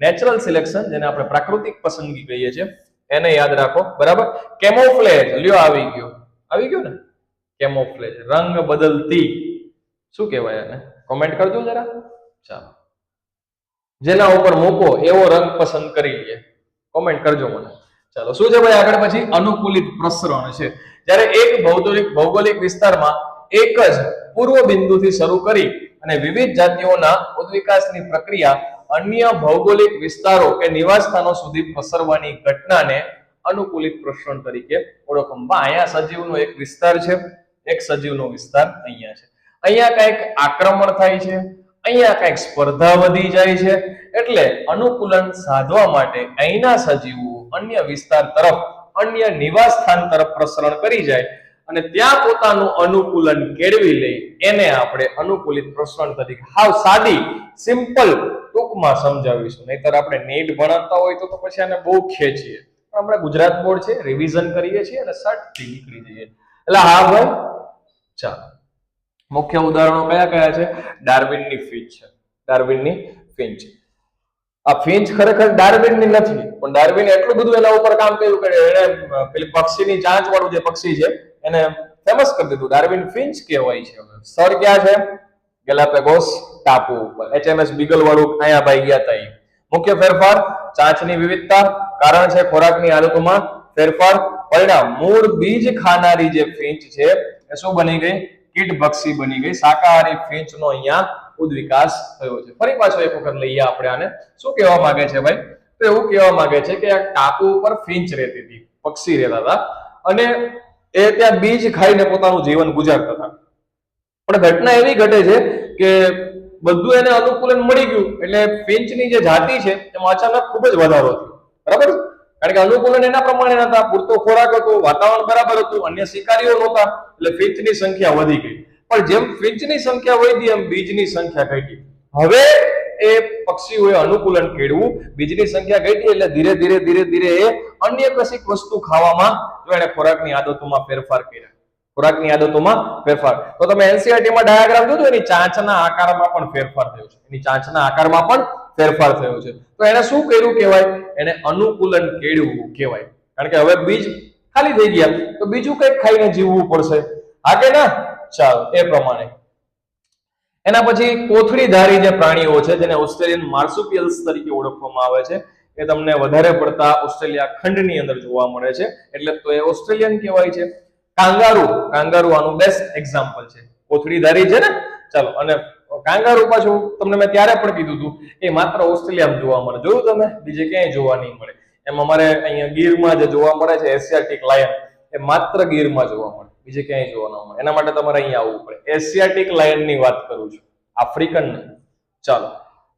નેચરલ સિલેક્શન, જેને આપણે પ્રાકૃતિક પસંદગી કહીએ છીએ, એને યાદ રાખો. બરાબર. કેમોફ્લેજ, લ્યો આવી ગયો ને કેમોફ્લેજ, રંગ બદલતી, શું કહેવાય એને? કોમેન્ટ કરજો જરા. ચાલો, જેના ઉપર મૂકો એવો રંગ પસંદ કરી લે, કોમેન્ટ કરજો મને. ચાલો, શું છે ભાઈ આગળ? પછી અનુકૂલિત પ્રસરણ છે. જ્યારે એક ભૌગોલિક વિસ્તારમાં એક જ પૂર્વ બિંદુથી શરૂ કરી અને વિવિધ જાતિઓના ઉદ્વિકાસની પ્રક્રિયા અન્ય ભૌગોલિક વિસ્તારો કે નિવાસ સ્થાનો સુધી પસરવાની ઘટનાને અનુકૂલિત પ્રસરણ તરીકે ઓળખવામાં. અહીંયા સજીવનો એક વિસ્તાર છે, એક સજીવનો વિસ્તાર અહીંયા છે. અહીંયા કંઈક આક્રમણ થાય છે, અહીંયા કંઈક સ્પર્ધા વધી જાય છે, એટલે અનુકૂલન સાધવા માટે અહીંના સજીવો અન્ય વિસ્તાર તરફ, અન્ય નિવાસ સ્થાન તરફ પ્રસરણ કરી જાય અને ત્યાં પોતાનું અનુકૂલન કેળવી લે, એને આપણે અનુકૂલિત પ્રસરણ તરીકે હાવ સાદી સિમ્પલ ટૂંકમાં સમજાવીશું. નહીતર આપણે નીટ ભણાવતા હોય તો પછી આને બહુ ખેંચીએ. આપણે ગુજરાત બોર્ડ છે, રિવિઝન કરીએ છીએ અને સટથી નીકળી જઈએ. એટલે હા ભાઈ. ચાલો, મુખ્ય ઉદાહરણો કયા કયા છે? ડાર્વિનની ફિંચ છે, ડાર્વિનની ફિંચ. આ ફિંચ ખરેખર ડાર્વિનની નથી, પણ ડાર્વિને એટલું બધું એના ઉપર કામ કર્યું કે એને પેલી પક્ષીની ચાંચ વાળું જે પક્ષી છે એને ફેમસ કરી દીધું. ડાર્વિન ફિંચ કહેવાય છે. સ્થળ ક્યાં છે? ગેલાપેગોસ ટાપુ ઉપર. HMS બીગલ વાળું અહીંયા ભાઈ ગયા હતા. મુખ્ય ફેરફાર ચાંચની વિવિધતા, કારણ છે ખોરાકની આદતોમાં ફેરફાર, પરિણામ મૂળ બીજ ખાનારી જે ફિંચ છે એ શું બની ગઈ? કીટભક્ષી બની ગઈ. શાકાહારી ફિંચનો અહીંયા ઉદ્વિકાસ થયો છે. ફરી પાછો એક વખત લઈએ આપણે આને. શું કહેવા માંગે છે ભાઈ? તો એવું કહેવા માંગે છે કે આ ટાપુ ઉપર ફિંચ રહેતી હતી, પક્ષી રહેતા હતા, અને એ ત્યાં બીજ ખાઈને પોતાનું જીવન ગુજારતા હતા. પણ ઘટના એવી ઘટે છે કે બધું એને અનુકૂલન મળી ગયું, એટલે ફિંચની જે જાતિ છે એમાં અચાનક ખૂબ જ વધારો થયો. બરાબર? કારણ કે અનુકૂલન એના પ્રમાણે નતા, પૂરતો ખોરાક હતો, વાતાવરણ બરાબર હતું, અન્ય શિકારીઓ નહોતા, એટલે ફિંચની સંખ્યા વધી ગઈ. પણ જેમ ફિંચની સંખ્યા વધી એમ બીજની સંખ્યા ઘટી. હવે એ પક્ષીઓએ અનુકૂલન કેળવું, બીજની સંખ્યા ઘટી, એટલે ધીરે ધીરે ધીરે ધીરે એ અન્ય કશીક વસ્તુ ખાવામાં, જો એને ખોરાકની આદતોમાં ફેરફાર કર્યા, ખોરાકની આદતોમાં ફેરફાર. તો તમે NCERT માં ડાયાગ્રામ જોજો, એની ચાંચના આકારમાં પણ ફેરફાર થયો છે, એની ચાંચના આકારમાં પણ ફેરફાર થયો છે. તો એને શું કર્યું કહેવાય? એને અનુકૂલન કેળવું કહેવાય. કારણ કે હવે બીજ ખાલી થઈ ગયા, તો બીજું કંઈક ખાઈને જીવવું પડશે. હા કે ના? ચાલો, એ પ્રમાણે એના પછી કોથળીધારી જે પ્રાણીઓ છે, જેને ઓસ્ટ્રેલિયન માર્સુપિયલ્સ તરીકે ઓળખવામાં આવે છે, એ તમને વધારે પડતા ઓસ્ટ્રેલિયા ખંડની અંદર જોવા મળે છે, એટલે તો એ ઓસ્ટ્રેલિયન કહેવાય છે. કાંગારૂ, કાંગારૂ આનું બેસ્ટ એક્ઝામ્પલ છે. કોથળીધારી છે ને. ચાલો, અને કાંગારૂ પાછું તમને મેં ત્યારે પણ કીધું હતું એ માત્ર ઓસ્ટ્રેલિયામાં જોવા મળે. જોયું તમે? બીજે ક્યાંય જોવા નહીં મળે. એમ અમારે અહીંયા ગીરમાં જે જોવા મળે છે એશિયાટિક લાયન, એ માત્ર ગીરમાં જોવા મળે, બીજે ક્યાંય જોવા ન મળે. એના માટે તમારે અહીંયા આવવું પડે. એશિયાટિક લાયનની વાત કરું છું, આફ્રિકન નહીં. ચાલો,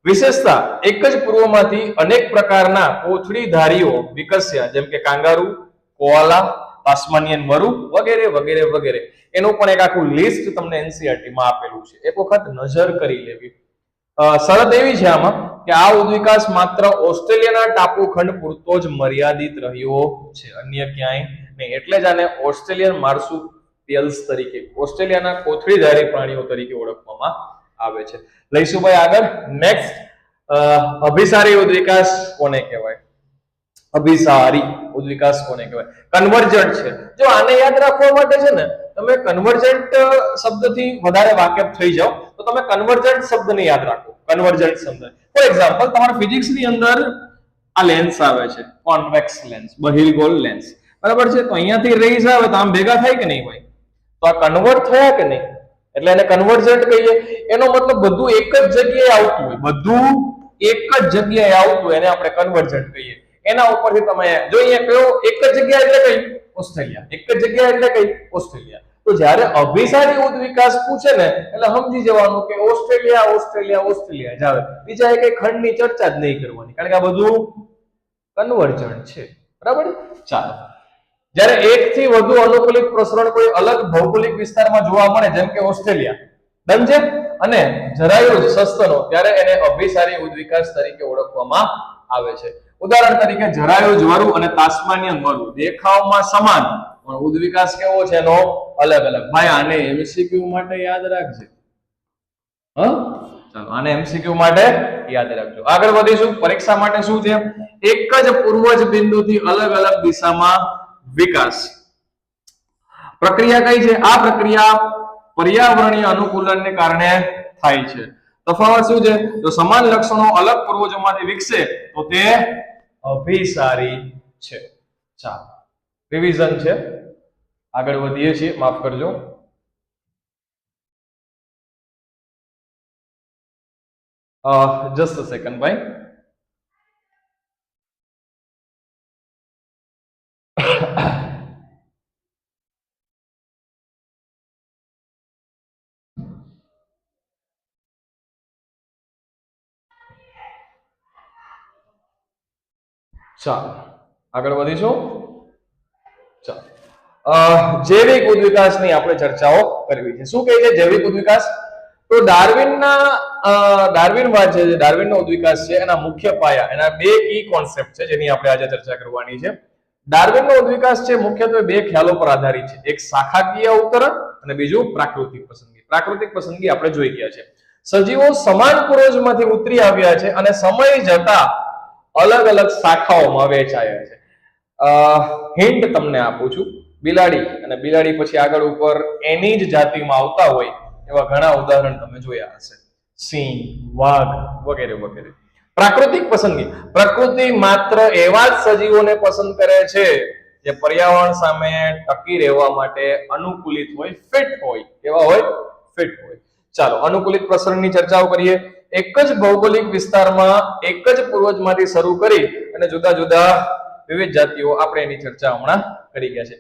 વિશેષતા, એક જ પૂર્વમાંથી અનેક પ્રકારના કોથળીધારીઓ વિકસ્યા, જેમ કે કાંગારૂ, કોઆલા, તાસ્માનિયન મરુ વગેરે વગેરે વગેરે. એનું પણ એક આખું લિસ્ટ તમને NCERT માં આપેલું છે, એક વખત નજર કરી લેવી. શરત એવી છે આમાં કે આ ઉદ્વિકાસ માત્ર ઓસ્ટ્રેલિયાના ટાપુ ખંડ પૂરતો જ મર્યાદિત રહ્યો છે, અન્ય ક્યાંય નહીં. એટલે જ આને ઓસ્ટ્રેલિયન માર્સુપિયલ્સ તરીકે, ઓસ્ટ્રેલિયાના કોથળીધારી પ્રાણીઓ તરીકે ઓળખવામાં આવે છે. લઈશું ભાઈ આગળ. નેક્સ્ટ, અભિસારી ઉદ્વિકાસ કોને કહેવાય? અભિસારી ઉદ્વિકાસ કોને કહેવાય? કન્વર્જન્ટ છે. જો આને યાદ રાખવા માટે છે ને તમે કન્વર્જન્ટ શબ્દથી વધારે વાકેફ થઈ જાઓ તો તમે કન્વર્જન્ટ શબ્દને યાદ રાખો. કન્વર્જન્ટ શબ્દ, ફોર એક્ઝામ્પલ, તમારા ફિઝિક્સની અંદર આ લેન્સ આવે છે, કોન્વેક્સ લેન્સ, બહિર્ગોળ લેન્સ, બરાબર છે? તો અહીંયાથી રેઝ આવે તો આમ ભેગા થાય કે નહીં ભાઈ? તો આ કન્વર્ટ થયા કે નહીં? એટલે એને કન્વર્જન્ટ કહીએ. એનો મતલબ બધું એક જ જગ્યાએ આવતું હોય, બધું એક જ જગ્યાએ આવતું એને આપણે કન્વર્જન્ટ કહીએ. એના ઉપરથી તમે જો અહીંયા કયો એક જ જગ્યા એટલે કઈ ઓસ્ટ્રેલિયા, એક જ જગ્યા એટલે કઈ ઓસ્ટ્રેલિયા. તો જ્યારે અભિસારી ઉદ્વિકાસ પૂછે ને એટલે સમજી જવાનું કે ઓસ્ટ્રેલિયા ઓસ્ટ્રેલિયા ઓસ્ટ્રેલિયા જ આવે. બીજા એક ખંડની ચર્ચા જ નહીં કરવાની, કારણ કે આ બધું કન્વર્જન્ટ છે. બરાબર. ચાલો, જ્યારે એક થી વધુ અનુકૂલિત પ્રસરણ કોઈ અલગ ભૌગોલિક વિસ્તારમાં જોવા મળે, જેમ કે ઓસ્ટ્રેલિયા, ડન છે, અને જરાયું સસ્તનો, ત્યારે એને અભિસારી ઉદ્વિકાસ તરીકે ઓળખવામાં આવે છે. ઉદાહરણ તરીકે જરાયું જ્વારું અને તાસ્માનિયન મરુ દેખાવમાં સમાન, પણ ઉદ્વિકાસ કેવો છે એનો અલગ અલગ. ભાઈ આને એમસીક્યુ માટે યાદ રાખજે. ચાલો, આને એમસીક્યુ માટે યાદ રાખજો. આગળ વધીશું. પરીક્ષા માટે શું છે? એક જ પૂર્વજ બિંદુથી અલગ અલગ દિશામાં વિકાસ. પ્રક્રિયા કઈ છે? આ પ્રક્રિયા પર્યાવરણીય અનુકૂલનને કારણે થાય છે. તફાવત શું છે? જો સમાન લક્ષણો અલગ પૂર્વજોમાંથી વિકસે તો તે અભિસારી છે. ચાલો, રિવિઝન છે. આગળ વધીએ છીએ, માફ કરજો. જસ્ટ અ સેકન્ડ ભાઈ. ચાલો, આગળ વધીશું. ચાલો, જૈવિક ઉદ્વિકાસની આપણે ચર્ચાઓ કરવી છે. શું કહે છે જૈવિક ઉદ્વિકાસ? તો ડાર્વિનવાદ છે, ડાર્વિનનો ઉદ્વિકાસ છે, એના મુખ્ય પાયા, એના બે કી કોન્સેપ્ટ છે જેની આપણે આજે ચર્ચા કરવાની છે. ડાર્વિનનો ઉદ્વિકાસ છે મુખ્યત્વે બે ખ્યાલો પર આધારિત છે. એક શાખાકીય અવતરણ અને બીજું પ્રાકૃતિક પસંદગી. પ્રાકૃતિક પસંદગી આપણે જોઈ ગયા છે. સજીવો સમાન પૂર્વજમાંથી ઉતરી આવ્યા છે અને સમય જતા અલગ અલગ શાખાઓમાં વહેંચાયા છે. હિન્ટ તમને આપું છું. બિલાડી, અને બિલાડી પછી આગળ ઉપર એની જ જાતિમાં આવતા હોય એવા ઘણા ઉદાહરણ તમે જોયા હશે. સિંહ, વાઘ વગેરે વગેરે. પ્રાકૃતિક પસંદગી, પ્રકૃતિ માત્ર એવા જ સજીવોને પસંદ કરે છે જે પર્યાવરણ સામે ટકી રહેવા માટે અનુકૂલિત હોય, ફિટ હોય. કેવા હોય? ફિટ હોય. ચાલો, અનુકૂલિત પ્રસરણની ચર્ચાઓ કરીએ. એક જ ભૌગોલિક વિસ્તારમાં એક જ પૂર્વજમાંથી શરૂ કરી અને જુદા જુદા વિવિધ જાતિઓ, આપણે એની ચર્ચા હમણાં કરી ગયા છે.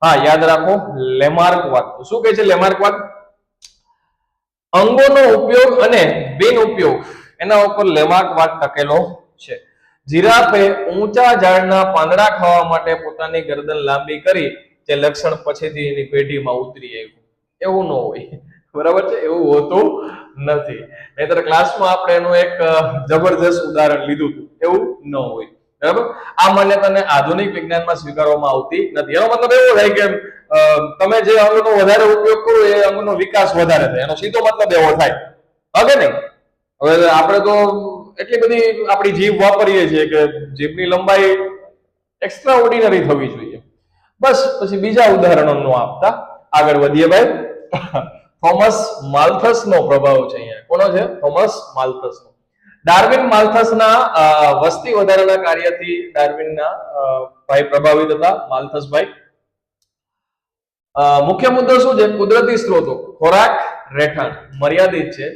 હા, યાદ રાખો લેમાર્કવાદ. શું કહે છે લેમાર્કવાદ? અંગોનો ઉપયોગ અને બિન ઉપયોગ, એના ઉપર લેમાર્કવાદ ટકેલો છે. જીરાફે ઊંચા ઝાડના પાંદડા ખાવા માટે પોતાની ગરદન લાંબી કરી, જે લક્ષણ પછીથી એની પેઢીમાં ઉતરી આવ્યું. એવું ન હોય. બરાબર છે? એવું હોતું નથી. નહીતર ક્લાસમાં આપણે એનું એક જબરજસ્ત ઉદાહરણ લીધું હતું. એવું ન હોય. બરાબર? આ માન્યતાને આધુનિક વિજ્ઞાનમાં સ્વીકારવામાં આવતી નથી. એનો મતલબ એવો થાય કે તમે જે અંગનો વધારે ઉપયોગ કરો એ અંગનો વિકાસ વધારે થાય. એનો સીધો મતલબ એવો થાય. હવે નહીં. હવે આપણે તો એટલી બધી આપણી જીભ વાપરીએ છીએ કે જીભની લંબાઈ એક્સ્ટ્રા ઓર્ડિનરી થવી જોઈએ. બસ, પછી બીજા ઉદાહરણો ન આપતા આગળ વધીએ ભાઈ. થોમસ માલ્થસનો પ્રભાવ છે અહીંયા. કોનો છે? થોમસ માલ્થસનો. ડાર્વિન માલ્થસના વસ્તી વધારાના કાર્યથી ડાર્વિનના ભાઈ પ્રભાવિત હતા, માલ્થસભાઈ. મુખ્ય મુદ્દો શું છે? કુદરતી સ્ત્રોતો, ખોરાક, રહેઠાણ મર્યાદિત છે.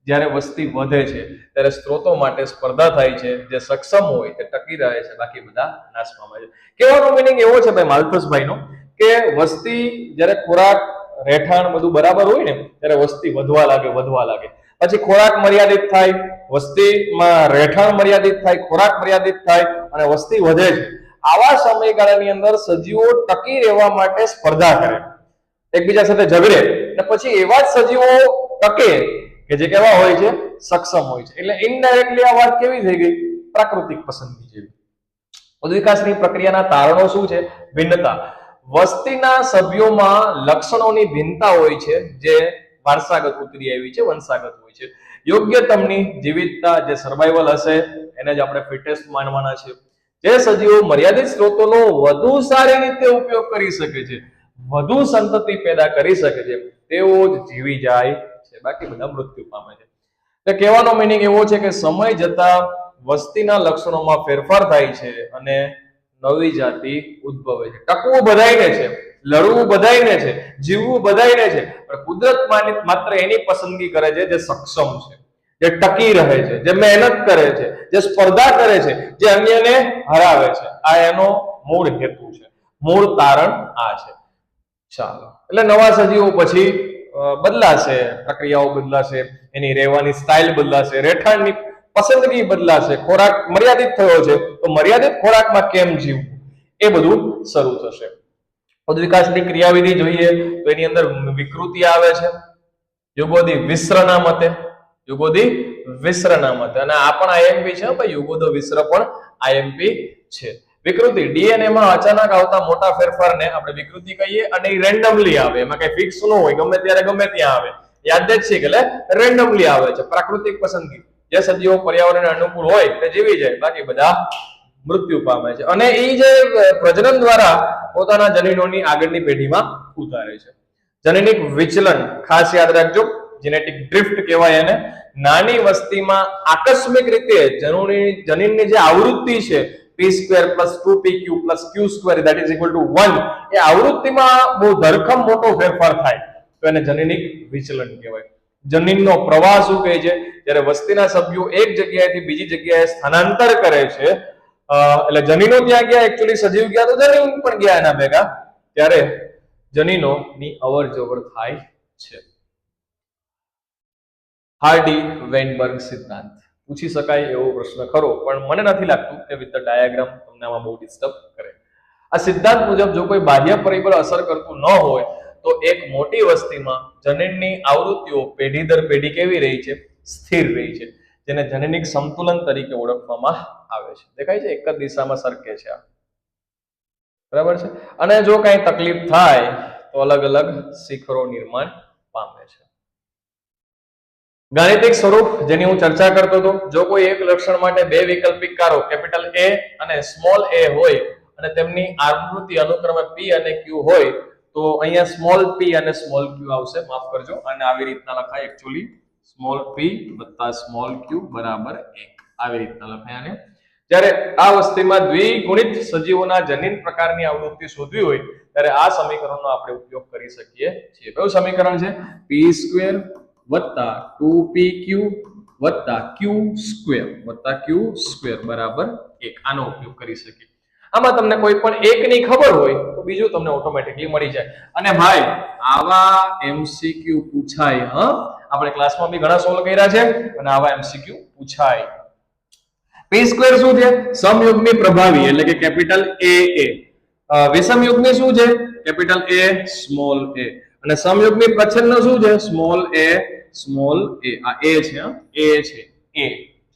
જ્યારે વસ્તી વધે છે ત્યારે સ્ત્રોતો માટે સ્પર્ધા થાય છે. જે સક્ષમ હોય તે ટકી રહે છે, બાકી બધા નાશ પામે છે. કહેવાનો મિનિંગ એવો છે ભાઈ માલ્થસભાઈનો કે વસ્તી જ્યારે ખોરાક, રહેઠાણ બધું બરાબર હોય ને ત્યારે વસ્તી વધવા લાગે. પછી ખોરાક મર્યાદિત થાય, વસ્તીમાં રહેઠાણ મર્યાદિત થાય, ખોરાક મર્યાદિત થાય અને વસ્તી વધે છે. આવા સમયગાળાની અંદર સજીવો ટકી રહેવા માટે સ્પર્ધા કરે, એકબીજા સાથે ઝઘડે, અને પછી એવા જ સજીવો ટકે કે જે કેવા હોય છે? સક્ષમ હોય છે. એટલે ઇનડાયરેક્ટલી આ વાત કેવી થઈ ગઈ? પ્રાકૃતિક પસંદગી જેવી. ઉદ્વિકાસની પ્રક્રિયાના તારણો શું છે? ભિન્નતા. વસ્તીના સભ્યોમાં લક્ષણોની ભિન્નતા હોય છે જે વારસાગત ઉતરી આવી છે, વંશાગત હોય છે. યોગ્યતમની જીવિતતા, જે સર્વાઈવલ હશે એને જ આપણે ફિટેસ્ટ માનવાના છે. જે સજીવો મર્યાદિત સ્ત્રોતોનો વધુ સારી રીતે ઉપયોગ કરી શકે છે, વધુ સંતતિ પેદા કરી શકે છે, તેઓ જ જીવી જાય છે, બાકી બધા મૃત્યુ પામે છે. એટલે કહેવાનો મિનિંગ એવો છે કે સમય જતા વસ્તીના લક્ષણોમાં ફેરફાર થાય છે અને નવી જાતિ ઉદ્ભવે છે. ટકવું બધાયને છે, લડવું બધાયને છે, જીવવું બધાયને છે, પણ કુદરત માત્ર એની પસંદગી કરે છે જે સક્ષમ છે, જે ટકી રહે છે, જે મહેનત કરે છે, જે સ્પર્ધા કરે છે, જે અન્યને હરાવે છે. આ એનો મૂળ હેતુ છે, મૂળ તારણ આ છે. ચાલો, એટલે નવા સજીવો પછી બદલાશે, પ્રક્રિયાઓ બદલાશે, એની રહેવાની સ્ટાઇલ બદલાશે, રહેઠાણની પસંદગી બદલાશે, ખોરાક મર્યાદિત થયો છે તો મર્યાદિત ખોરાકમાં કેમ જીવવું એ બધું શરૂ થશે. ઉદ્વિકાસની ક્રિયાવિધિ જોઈએ તો એની અંદર વિકૃતિ આવે છે યુગોદી વિશ્રના મતે, યુગોદી વિશ્રના મતે. અને આ પણ આઈએમપી છે ભાઈ, યુગોદો વિશ્ર પણ આઈએમપી છે. વિકૃતિ ડીએનએ માં અચાનક આવતા મોટા ફેરફારને આપણે વિકૃતિ કહીએ, અને એ રેન્ડમલી આવે, એમાં કઈ ફિક્સ ન હોય, ગમે ત્યારે ગમે ત્યાં આવે. યાદ જ છે કે રેન્ડમલી આવે છે, પ્રાકૃતિક પસંદગી. જે સજીવો પર્યાવરણને અનુકૂળ હોય તે જીવી જાય, બાકી બધા મૃત્યુ પામે છે. અને એ જે પ્રજનન દ્વારા પોતાના જનીનોની આગળની પેઢીમાં ઉતારે છે. જનીનિક વિચલન ખાસ યાદ રાખજો, જેનેટિક ડ્રિફ્ટ કહેવાય એને. નાની વસ્તીમાં આકસ્મિક રીતે જનીનની જે આવૃત્તિ છે p² + 2pq + q² that is equal to 1, એ આવૃત્તિમાં બહુ ધરખમ મોટો ફેરફાર થાય તો એને જનીનિક વિચલન કહેવાય. જનીનનો પ્રવાહ શું કહે છે? જ્યારે વસ્તીના સભ્યો એક જગ્યાએથી બીજી જગ્યાએ સ્થાનાંતર કરે છે, એટલે જનીનો ત્યાં ગયા, એકચ્યુઅલી સજીવ ગયા તો જનીન પણ ગયા એના ભેગા, ત્યારે જનીનોની અવર જવર થાય છે. હાર્ડી વેનબર્ગ સિદ્ધાંત પૂછી શકાય એવો પ્રશ્ન ખરો, પણ મને નથી લાગતું કે વિથ ધ ડાયાગ્રામ તમને આમાં બહુ ડિસ્ટર્બ કરે. આ સિદ્ધાંત મુજબ જો કોઈ બાહ્ય પરિબળ અસર કરતું ન હોય તો એક મોટી વસ્તીમાં જનીનની આવૃત્તિઓ પેઢી દર પેઢી કેવી રહી છે? સ્થિર રહી છે, જેને જનીનિક સંતુલન તરીકે ઓળખવામાં આવે છે. દેખાય છે, એક જ દિશામાં સરકે છે આ, બરાબર છે. અને જો કઈ તકલીફ થાય તો અલગ અલગ શિખરો નિર્માણ પામે છે. ગાણિતિક સ્વરૂપ જેની હું ચર્ચા કરતો હતો, જો કોઈ એક લક્ષણ માટે બે વૈકલ્પિક કારો કેપિટલ A અને સ્મોલ a હોય અને તેમની આવૃત્તિ અનુક્રમે p અને q હોય તો અહીંયા સ્મોલ p અને સ્મોલ q આવશે, માફ કરજો, અને આવી રીતના લખાય actually small p + small q = 1, આવી રીતના લખાય આને. જ્યારે આ વસ્તુમાં દ્વિગુણિત સજીવોના જનીન પ્રકારની આવૃત્તિ શોધવી હોય ત્યારે આ સમીકરણનો આપણે ઉપયોગ કરી શકીએ છીએ. કયું સમીકરણ છે? p² + 2pq + q² = 1. આનો ઉપયોગ કરી શકીએ. આમાં તમને કોઈ પણ એકની ખબર હોય તો બીજું તમને ઓટોમેટિકલી મળી જાય. અને ભાઈ આવા એમસીક્યુ પૂછાય, આપણે ક્લાસમાં બી ઘણા સોલ્વ કર્યા છે, અને આવા એમસીક્યુ પૂછાય. p² શું છે? સમયુગ્મી પ્રભાવી, એટલે કે કેપિટલ AA. વિષમયુગ્મી શું છે? Capital A small a. અને સમયુગ્મી પ્રચ્છન્ન શું છે? Small a small a. આ a છે, a છે, a.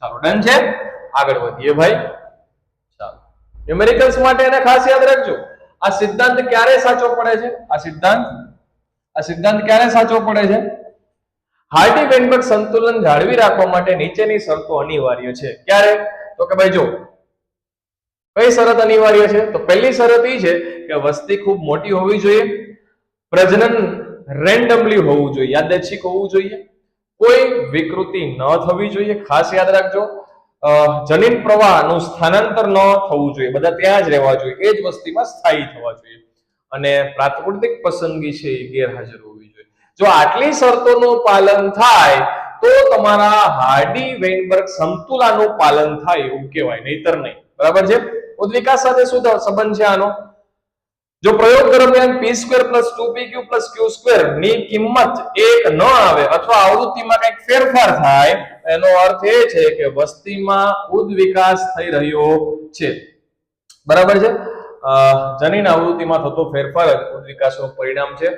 ચાલો ડન છે, આગળ વધીએ ભાઈ. ચાલો, ન્યુમેરિકલ્સ માટે એને ખાસ યાદ રાખજો. આ સિદ્ધાંત ક્યારે સાચો પડે છે? આ સિદ્ધાંત ક્યારે સાચો પડે છે? હાર્ડી વેનબર્ગ સંતુલન જાળવી રાખવા માટે નીચેની શરતો અનિવાર્ય છે. ક્યારે? તો કે ભાઈ જો, કઈ શરત અનિવાર્ય છે? તો પહેલી શરત એ છે કે વસ્તી ખૂબ મોટી હોવી જોઈએ, પ્રજનન રેન્ડમલી હોવું જોઈએ, યાદચ્છિક હોવું જોઈએ, કોઈ વિકૃતિ ન થવી જોઈએ. ખાસ યાદ રાખજો, જનીન પ્રવાહનું સ્થાનાંતર ન થવું જોઈએ, બધા ત્યાં જ રહેવા જોઈએ, એ જ વસ્તીમાં સ્થાયી થવા જોઈએ, અને પ્રાકૃતિક પસંદગી છે એ ગેરહાજર હોવી જોઈએ. જો આટલી શરતોનું પાલન થાય તો તમારા હાર્ડી વેનબર્ગ સમતુલાનું પાલન થાય એવું કહેવાય, નહીતર નહીં. બરાબર છે? ઉદ્વિકાસ સાથે શું સંબંધ છે આનો? જો પ્રયોગ દરમિયાન p² + 2pq + q² ની કિંમત 1 ન આવે અથવા આવૃત્તિમાં કંઈક ફેરફાર થાય, એનો અર્થ એ છે કે વસ્તીમાં ઉદ્વિકાસ થઈ રહ્યો છે. બરાબર છે? જનીન આવૃત્તિમાં થતો ફેરફાર જ ઉદ્વિકાસનું પરિણામ છે.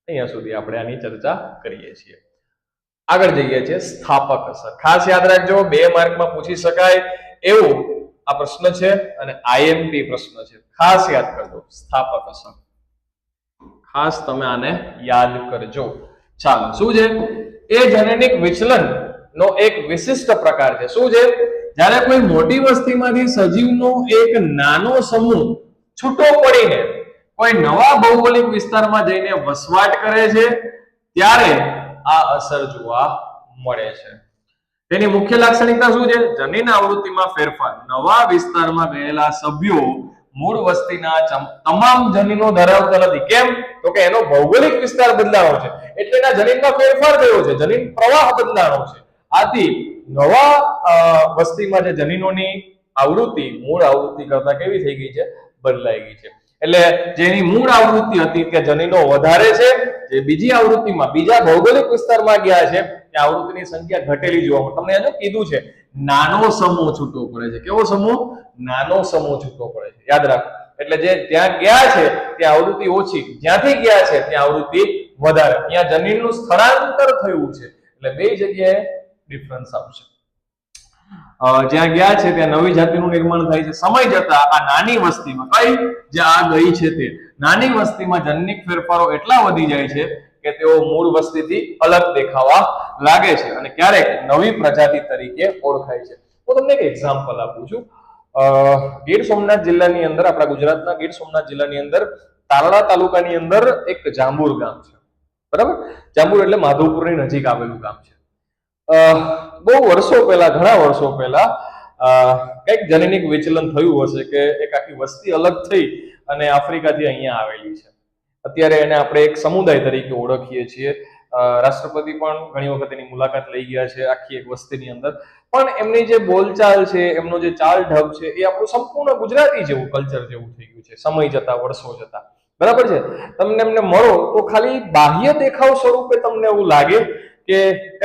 અહીંયા સુધી આપણે આની ચર્ચા કરીએ છીએ. આગળ જઈએ છીએ સ્થાપક અસર. ખાસ યાદ રાખજો, 2 માર્કમાં પૂછી શકાય એવું આ પ્રશ્ન છે, અને આઈએમપી પ્રશ્ન છે. ખાસ યાદ કરજો, સ્થાપક અસર. ખાસ તમે આને યાદ કરજો. ચાલો, શું છે? એ જનનિક વિચલન નો એક વિશિષ્ટ પ્રકાર છે. શું છે? જ્યારે કોઈ મોટી વસ્તીમાંથી સજીવનો એક નાનો સમૂહ છૂટો પડીને કોઈ નવા ભૌગોલિક વિસ્તારમાં જઈને વસવાટ કરે છે ત્યારે આ અસર જોવા મળે છે. તેની મુખ્ય લાક્ષણિકતા શું છે? જનીન આવૃત્તિમાં ફેરફાર. નવા વિસ્તારમાં ગયેલા સભ્યો મૂળ વસ્તીના તમામ જનીનો ધરાવતા નથી. કેમ? તો કે એનો ભૌગોલિક વિસ્તાર બદલાવો છે, એટલે એના જનીનમાં ફેરફાર થયો છે, જનીન પ્રવાહ બદલાણો છે. આથી નવા વસ્તીમાં જે જનીનોની આવૃત્તિ મૂળ આવૃત્તિ કરતા કેવી થઈ ગઈ છે, બદલાઈ ગઈ છે. એટલે જેની મૂળ આવૃત્તિ હતી તે જનીનો વધારે છે, જે બીજી આવૃત્તિમાં બીજા ભૌગોલિક વિસ્તારમાં ગયા છે ત્યાં આવૃત્તિની સંખ્યા ઘટેલી જોવા મળે. તમને એને કીધું છે નાનો સમૂહ છૂટો પડે છે. કેવો સમૂહ? નાનો સમૂહ છૂટો પડે છે, યાદ રાખો. એટલે જે ત્યાં ગયા છે ત્યાં આવૃત્તિ ઓછી, જ્યાંથી ગયા છે ત્યાં આવૃત્તિ વધારે. ત્યાં જનીનનું સ્થળાંતર થયું છે એટલે બે જગ્યાએ ડિફરન્સ આવશે. જ્યાં ગયા છે ત્યાં નવી જાતિનું નિર્માણ થાય છે. સમય જતા આ નાની વસ્તીમાં કઈ જે આ ગઈ છે તે નાની વસ્તીમાં જનનિક ફેરફારો એટલા વધી જાય છે કે તેઓ મૂળ વસ્તીથી અલગ દેખાવા લાગે છે અને ક્યારેક નવી પ્રજાતિ તરીકે ઓળખાય છે. હું તમને એક એક્ઝામ્પલ આપું છું. ગીર સોમનાથ જિલ્લાની અંદર, આપણા ગુજરાતના ગીર સોમનાથ જિલ્લાની અંદર તારડા તાલુકાની અંદર એક જાંબુર ગામ છે, બરાબર. જાંબુર એટલે માધવપુરની નજીક આવેલું ગામ છે. બહુ વર્ષો પહેલા, ઘણા વર્ષો પહેલા કઈક જનનિક વિચલન થયું હશે કે એક આખી વસ્તી અલગ થઈ અને આફ્રિકાથી અહીંયા આવેલી છે. અત્યારે એને આપણે એક સમુદાય તરીકે ઓળખીએ છીએ. રાષ્ટ્રપતિ પણ ઘણી વખત એની મુલાકાત લઈ ગયા છે આખી એક વસ્તીની અંદર. પણ એમની જે બોલચાલ છે, એમનો જે ચાલ ઢબ છે, એ આપણું સંપૂર્ણ ગુજરાતી જેવું કલ્ચર જેવું થઈ ગયું છે સમય જતા, વર્ષો જતા, બરાબર છે. તમને એમને મળો તો ખાલી બાહ્ય દેખાવ સ્વરૂપે તમને એવું લાગે કે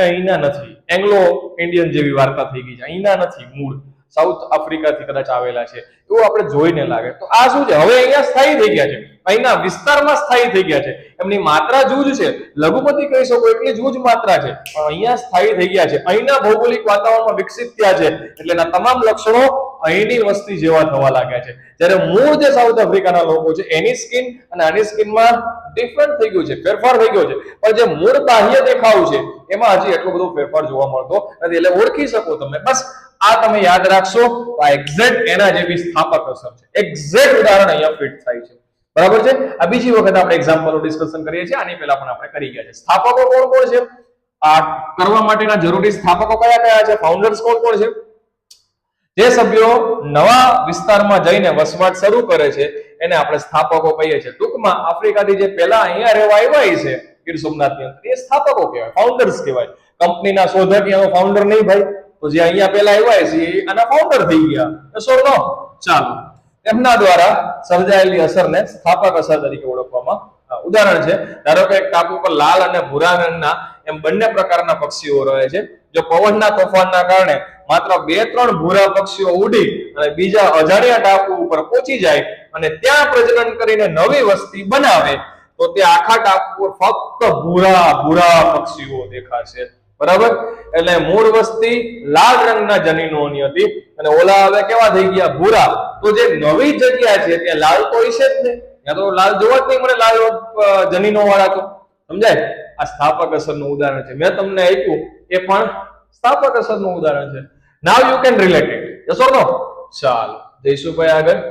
અહીંના નથી, એંગ્લો ઇન્ડિયન જેવી વાર્તા થઈ ગઈ છે, અહીંના નથી, મૂળ સાઉથ આફ્રિકાથી કદાચ આવેલા છે એવું આપણે જોઈને લાગે. તો આ શું છે, હવે અહીંયા સ્થાયી થઈ ગયા છે, અહીંના વિસ્તારમાં સ્થાયી થઈ ગયા છે. એમની માત્રા જૂજ છે, લઘુમતી કહી શકો એટલી જૂજ માત્રા છે, પણ અહીંયા સ્થાયી થઈ ગયા છે, અહીંના ભૌગોલિક વાતાવરણમાં વિકસિત થયા છે એટલે એના તમામ લક્ષણો અહીંની વસ્તી જેવા થવા લાગ્યા છે. જ્યારે મૂળ જે સાઉથ આફ્રિકાના લોકો છે એની સ્કિન અને આની સ્કિનમાં ડિફરન્ટ થઈ ગયું છે, ફેરફાર થઈ ગયો છે. પણ જે મૂળ બાહ્ય દેખાવ છે એમાં હજી એટલો બધો ફેરફાર જોવા મળતો નથી. એટલે ઓળખી શકો તમે. બસ આ તમે યાદ રાખશો તો આ એક્ઝેક્ટ એના જેવી સ્થાપક અસર છે. એક્ઝેક્ટ ઉદાહરણ અહીંયા ફિટ થાય છે, બરાબર છે. આ બીજી વખત આપણે એક્ઝામ્પલો ડિસ્કશન કરીએ છીએ. આની પહેલા પણ આપણે કરી ગયા છે. સ્થાપકો કોણ કોણ છે, આ કરવા માટેના જરૂરી સ્થાપકો કયા કયા છે, ફાઉન્ડર્સ કોણ કોણ છે? જે સભ્યો નવા વિસ્તારમાં જઈને વસવાટ શરૂ કરે છે એને આપણે સ્થાપકો કહીએ છીએ. ટૂંકમાં આફ્રિકાથી જે પહેલા અહીંયા રહેવા આવ્યા છે ગીર સોમનાથની અંદર, એ સ્થાપકો કહેવાય, ફાઉન્ડર્સ કહેવાય. કંપનીના શોધક એનો ફાઉન્ડર નહીં ભાઈ. તો જે અહીંયા પહેલા આવ્યા છે આના ફાઉન્ડર થઈ ગયા. નો ચાલો, એમના દ્વારા સર્જાયેલી અસરને સ્થાપક અસર તરીકે ઓળખવામાં. ઉદાહરણ છે, ધારો કે એક ટાપુ પર લાલ અને ભૂરા રંગના એમ બંને પ્રકારના પક્ષીઓ રહે છે. જો પવનના તોફાનના કારણે માત્ર 2-3 ભૂરા પક્ષીઓ ઉડી અને બીજા અજાણ્યા ટાપુ ઉપર પહોંચી જાય અને ત્યાં પ્રજનન કરીને નવી વસ્તી બનાવે તો તે આખા ટાપુ પર ફક્ત ભૂરા પક્ષીઓ દેખાશે, બરાબર. એટલે મૂળ વસ્તી લાલ રંગના જનીનોની હતી અને ઓલા હવે કેવા થઈ ગયા, ભૂરા. તો જે નવી જગ્યા છે ત્યાં લાલ તો હશે જ નહીં, ત્યાં તો લાલ જોવા જ નહીં મળે, લાલ જનીનો વાળા. તો સમજાય? આ સ્થાપક અસરનું ઉદાહરણ છે. મેં તમને આપ્યું એ પણ સ્થાપક અસરનું ઉદાહરણ છે. Now you can relate it. Yes or no? ચાલો જઈશું ભાઈ આગળ.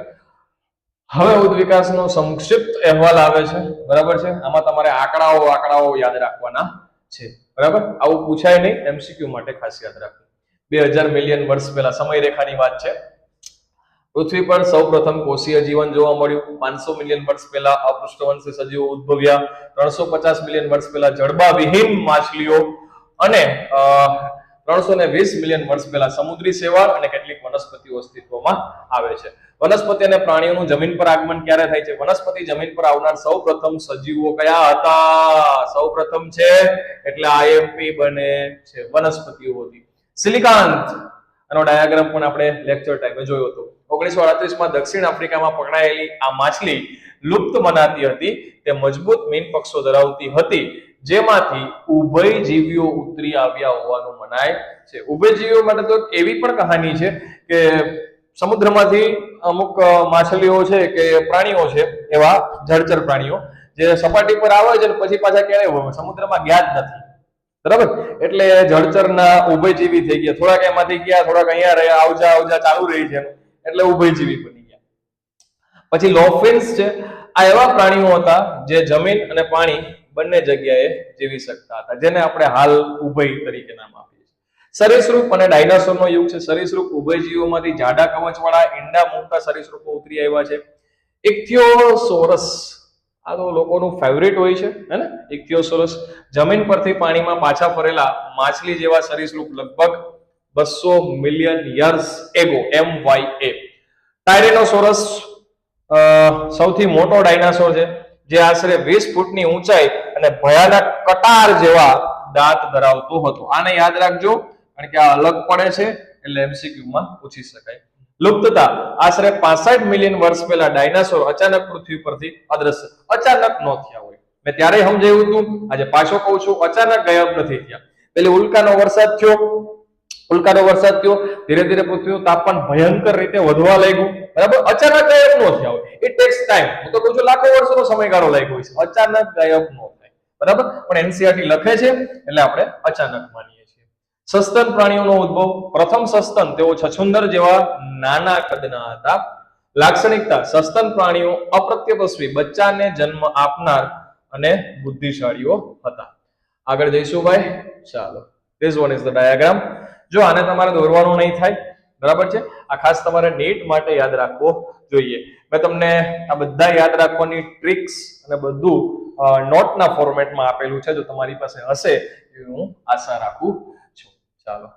હવે ઉદ્ધ વિકાસનો સંક્ષિપ્ત અહેવાલ આવે છે, બરાબર છે. આમાં તમારે આંકડાઓ યાદ રાખવાના છે, બરાબર. આવું પૂછાય નહીં, એમસીક્યુ માટે ખાસ યાદ રાખવું. 2000 મિલિયન વર્ષ પહેલા સમય રેખાની વાત છે. પૃથ્વી પર સૌપ્રથમ કોષીય જીવન જોવા મળ્યું. 500 મિલિયન વર્ષ પહેલા અપૃષ્ઠવંશી સજીવો ઉદ્ભવ્યા. 350 મિલિયન વર્ષ પહેલા જડબા વિહીન માછલીઓ અને 320 મિલિયન વર્ષ પહેલા સમુદ્રી શેવાળ અને કેટલીક વનસ્પતિઓ અસ્તિત્વમાં આવે છે. વનસ્પતિ અને પ્રાણીઓનું જમીન પર આગમન ક્યારે થાય છે? વનસ્પતિ જમીન પર આવનાર સૌપ્રથમ સજીવો કયા હતા? સૌપ્રથમ છે એટલે આઈએમપી બને છે, વનસ્પતિઓ હતી. સિલિકાન્થ, આનો ડાયાગ્રામ પણ આપણે લેક્ચર ટાઈમે જોયો હતો. 1938 માં દક્ષિણ આફ્રિકામાં પકડાયેલી આ માછલી લુપ્ત મનાતી હતી. તે મજબૂત મીન પક્ષો ધરાવતી હતી જેમાંથી ઉભયજીવીઓ ઉતરી આવ્યા હોવાનું મનાય છે. ઉભયજીવીઓ માટે તો એવી પણ કહાની છે કે સમુદ્રમાંથી અમુક માછલીઓ છે કે પ્રાણીઓ છે, એવા જળચર પ્રાણીઓ જે સપાટી પર આવે છે પછી પાછા ક્યારેય સમુદ્રમાં ગયા જ નથી, બરાબર. એટલે જળચરના ઉભયજીવી થઈ ગયા. થોડાક એમાંથી ગયા, થોડાક અહીંયા રહ્યા, આવજા ચાલુ રહી છે, એટલે ઉભયજીવી બની ગયા. પછી લોફિન્સ છે. આ એવા પ્રાણીઓ હતા જે જમીન અને પાણી બંને જગ્યાએ જીવી શકતા હતા, જેને આપણે હાલ ઉભય તરીકે નામ આપીએ છીએ. સરીસૃપ અને ડાયનાસોરનો યુગ છે. સરીસૃપ ઉભયજીવીઓમાંથી જાડા કવચવાળા ઈંડા મૂકતા સરીસૃપો ઉતરી આવ્યા છે. ઇક્થિયોસોરસ આ તો લોકોનું ફેવરિટ હોય છે હે ને. ઇક્થિયોસોરસ જમીન પરથી પાણીમાં પાછા ફરેલા માછલી જેવા સરીસૃપ લગભગ 200 મિલિયન યર્સ એગો MYA. ટાયરેનોસોરસ સૌથી મોટો ડાયનાસોર છે જે આશરે 20 ફૂટની ઊંચાઈ અને ભયાનક કટાર જેવા દાંત ધરાવતો હતો. આને યાદ રાખજો કારણ કે આ અલગ પડે છે એટલે MCQ માં પૂછી શકાય. લુપ્તતા આશરે 65 મિલિયન વર્ષ પહેલા ડાયનાસોર અચાનક પૃથ્વી પરથી અદ્રશ્ય. અચાનક ન થયા હોય. મેં ત્યારે સમજાવ્યું હતું, આજે પાછો કહું છું, અચાનક ગાયબ નથી થયા. પેલી ઉલ્કાનો વરસાદ થયો, ધીરે ધીરે પૃથ્વીનું તાપમાન ભયંકર રીતે વધવા લાગ્યું, બરાબર. અચાનક ગાયબ ન થયા હોય. It tax time. હું તો કહું છું લાખો વર્ષોનો સમયગાળો લાગ્યો છે. અચાનક ગાયબ ન થાય, બરાબર. પણ NCERT લખે છે એટલે આપણે અચાનક માનીએ છીએ. સસ્તન પ્રાણીઓનો ઉદ્ભવ. પ્રથમ સસ્તન તેઓ છછુંદર જેવા નાના કદના હતા. લાક્ષણિકતા સસ્તન પ્રાણીઓ અપ્રત્યપસ્વી બચ્ચાને જન્મ આપનાર અને બુદ્ધિશાળીઓ હતા. આગળ જઈશું ભાઈ. ચાલો, this one is the diagram. જો આને તમારે દોરવાનું નહીં થાય, બરાબર છે. આ ખાસ તમારે નીટ માટે યાદ રાખવો જોઈએ. મેં તમને આ બધા યાદ રાખવાની ટ્રિક્સ અને બધું નોટના ફોર્મેટમાં આપેલું છે. જો તમારી પાસે હશે એવી હું આશા રાખું છું. ચાલો,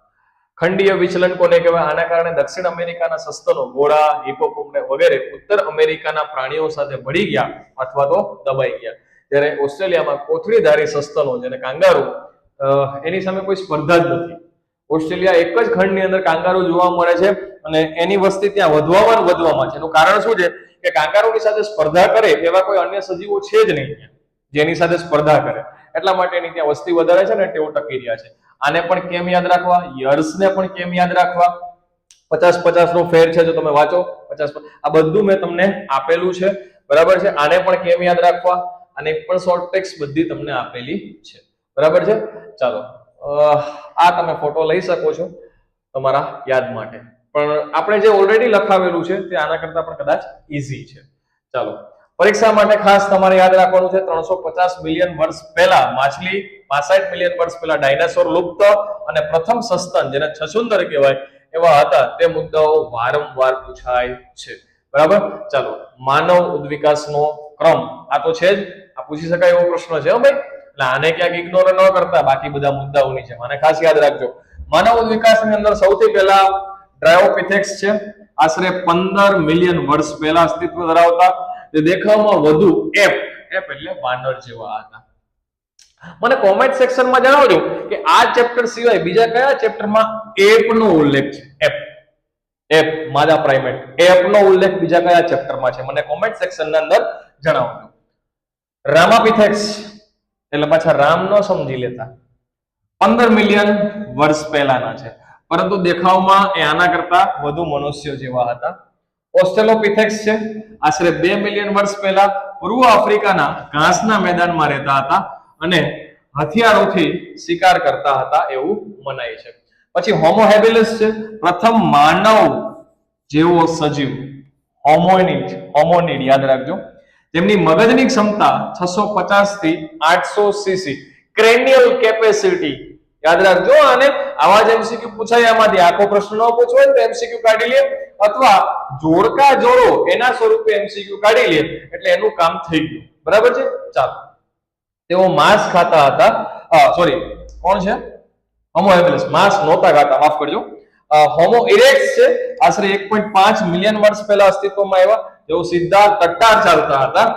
ખંડીય વિચલન કોને કહેવાય? આના કારણે દક્ષિણ અમેરિકાના સસ્તનો, ઘોડા, હિપોપોટમ વગેરે ઉત્તર અમેરિકાના પ્રાણીઓ સાથે ભળી ગયા અથવા તો દબાઈ ગયા. જ્યારે ઓસ્ટ્રેલિયામાં કોથળીધારી સસ્તનો, જેને કાંગારૂ, એની સામે કોઈ સ્પર્ધા જ નથી. ઓસ્ટ્રેલિયા એક જ ખંડની અંદર કાંગારૂ જોવા મળે છે અને એની વસ્તી ત્યાં વધવામાં છે. એનું કારણ શું છે કે કાંગારૂની સાથે સ્પર્ધા કરે એવા કોઈ અન્ય સજીવો છે જ નહીં જેની સાથે સ્પર્ધા કરે. એટલા માટે એની ત્યાં વસ્તી વધારે છે ને તેઓ ટકી રહ્યા છે. આને પણ કેમ યાદ રાખવા? યર્સને પણ કેમ યાદ રાખવા? 50-50 નો ફેર છે, જો તમે વાંચો 50. આ બધું મેં તમને આપેલું છે, બરાબર છે. આને પણ કેમ યાદ રાખવા? આને પણ શોર્ટ ટેક્સ બધી તમને આપેલી છે, બરાબર છે. ચાલો, આ તમે ફોટો લઈ શકો છો તમારા યાદ માટે, પણ આપણે જે ઓલરેડી લખાવેલું છે તે આના કરતા પણ કદાચ ઈઝી છે. ચાલો, પરીક્ષા માટે ખાસ તમારે યાદ રાખવાનું છે 350 મિલિયન વર્ષ પહેલા માછલી, 65 મિલિયન વર્ષ પહેલા ડાયનાસોર લુપ્ત અને પ્રથમ સસ્તન જેને છછુંદર કહેવાય એવા હતા. તે મુદ્દાઓ વારંવાર પૂછાય છે, બરાબર. ચાલો, માનવ ઉદ્વિકાસનો ક્રમ આ તો છે જ, આ પૂછી શકાય એવો પ્રશ્ન છે હો ભાઈ. એટલે આને ક્યાંક ઇગ્નોર ન કરતા બાકી બધા મુદ્દાઓની છે. આને ખાસ યાદ રાખજો. માનવ ઉદ્વિકાસની અંદર સૌથી પહેલા ડ્રાયોપિથેક્સ છે. આશરે 15 મિલિયન વર્ષ પહેલા અસ્તિત્વ ધરાવતા, જે દેખાવમાં વધુ એપ એટલે વાનર જેવા હતા. મને કોમેન્ટ સેક્શનમાં જણાવજો કે આ ચેપ્ટર સિવાય બીજા કયા ચેપ્ટરમાં એપ નો ઉલ્લેખ છે. એપ માદા પ્રાઇમેટ, એપ નો ઉલ્લેખ બીજા કયા ચેપ્ટરમાં છે? મને કોમેન્ટ સેક્શનના અંદર જણાવજો. રામાપિથેક્સ એટલે પાછા રામ નો સમજી લેતા, 15 મિલિયન વર્ષ પહેલાના છે, પરંતુ દેખાવમાં એ આના કરતા વધુ મનુષ્ય જેવા હતા. ઓસ્ટ્રેલોપિથેક્સ છે, આશરે 2 મિલિયન વર્ષ પહેલા પૂર્વ આફ્રિકાના ઘાસના મેદાનમાં રહેતા હતા અને હથિયારોથી શિકાર કરતા હતા એવું મનાય છે. પછી હોમો હેબિલિસ છે, પ્રથમ માનવ જેવો સજીવ. હોમોનિડ યાદ રાખજો. તેમની મગજની ક્ષમતા 650 થી 800 સીસી. ક્રેનિયલ કેપેસિટી યાદ રાખજો. અને આવા જ MCQ પૂછાય આમાંથી. આખો પ્રશ્ન ન પૂછવો તો MCQ કાઢી લે, અથવા જોડકા જોડો એના સ્વરૂપે MCQ કાઢી લે એટલે એનું કામ થઈ ગયું, બરાબર છે. ચાલો, તેઓ માંસ ખાતા હતા. સોરી, કોણ છે? હોમો હેબિલિસ માંસ નહોતા ખાતા, માફ કરજો. હોમો ઇરેક્ટસ છે, આશરે 1.5 મિલિયન વર્ષ પહેલા અસ્તિત્વમાં આવ્યા. તેઓ સીધા ટટ્ટાર ચાલતા હતા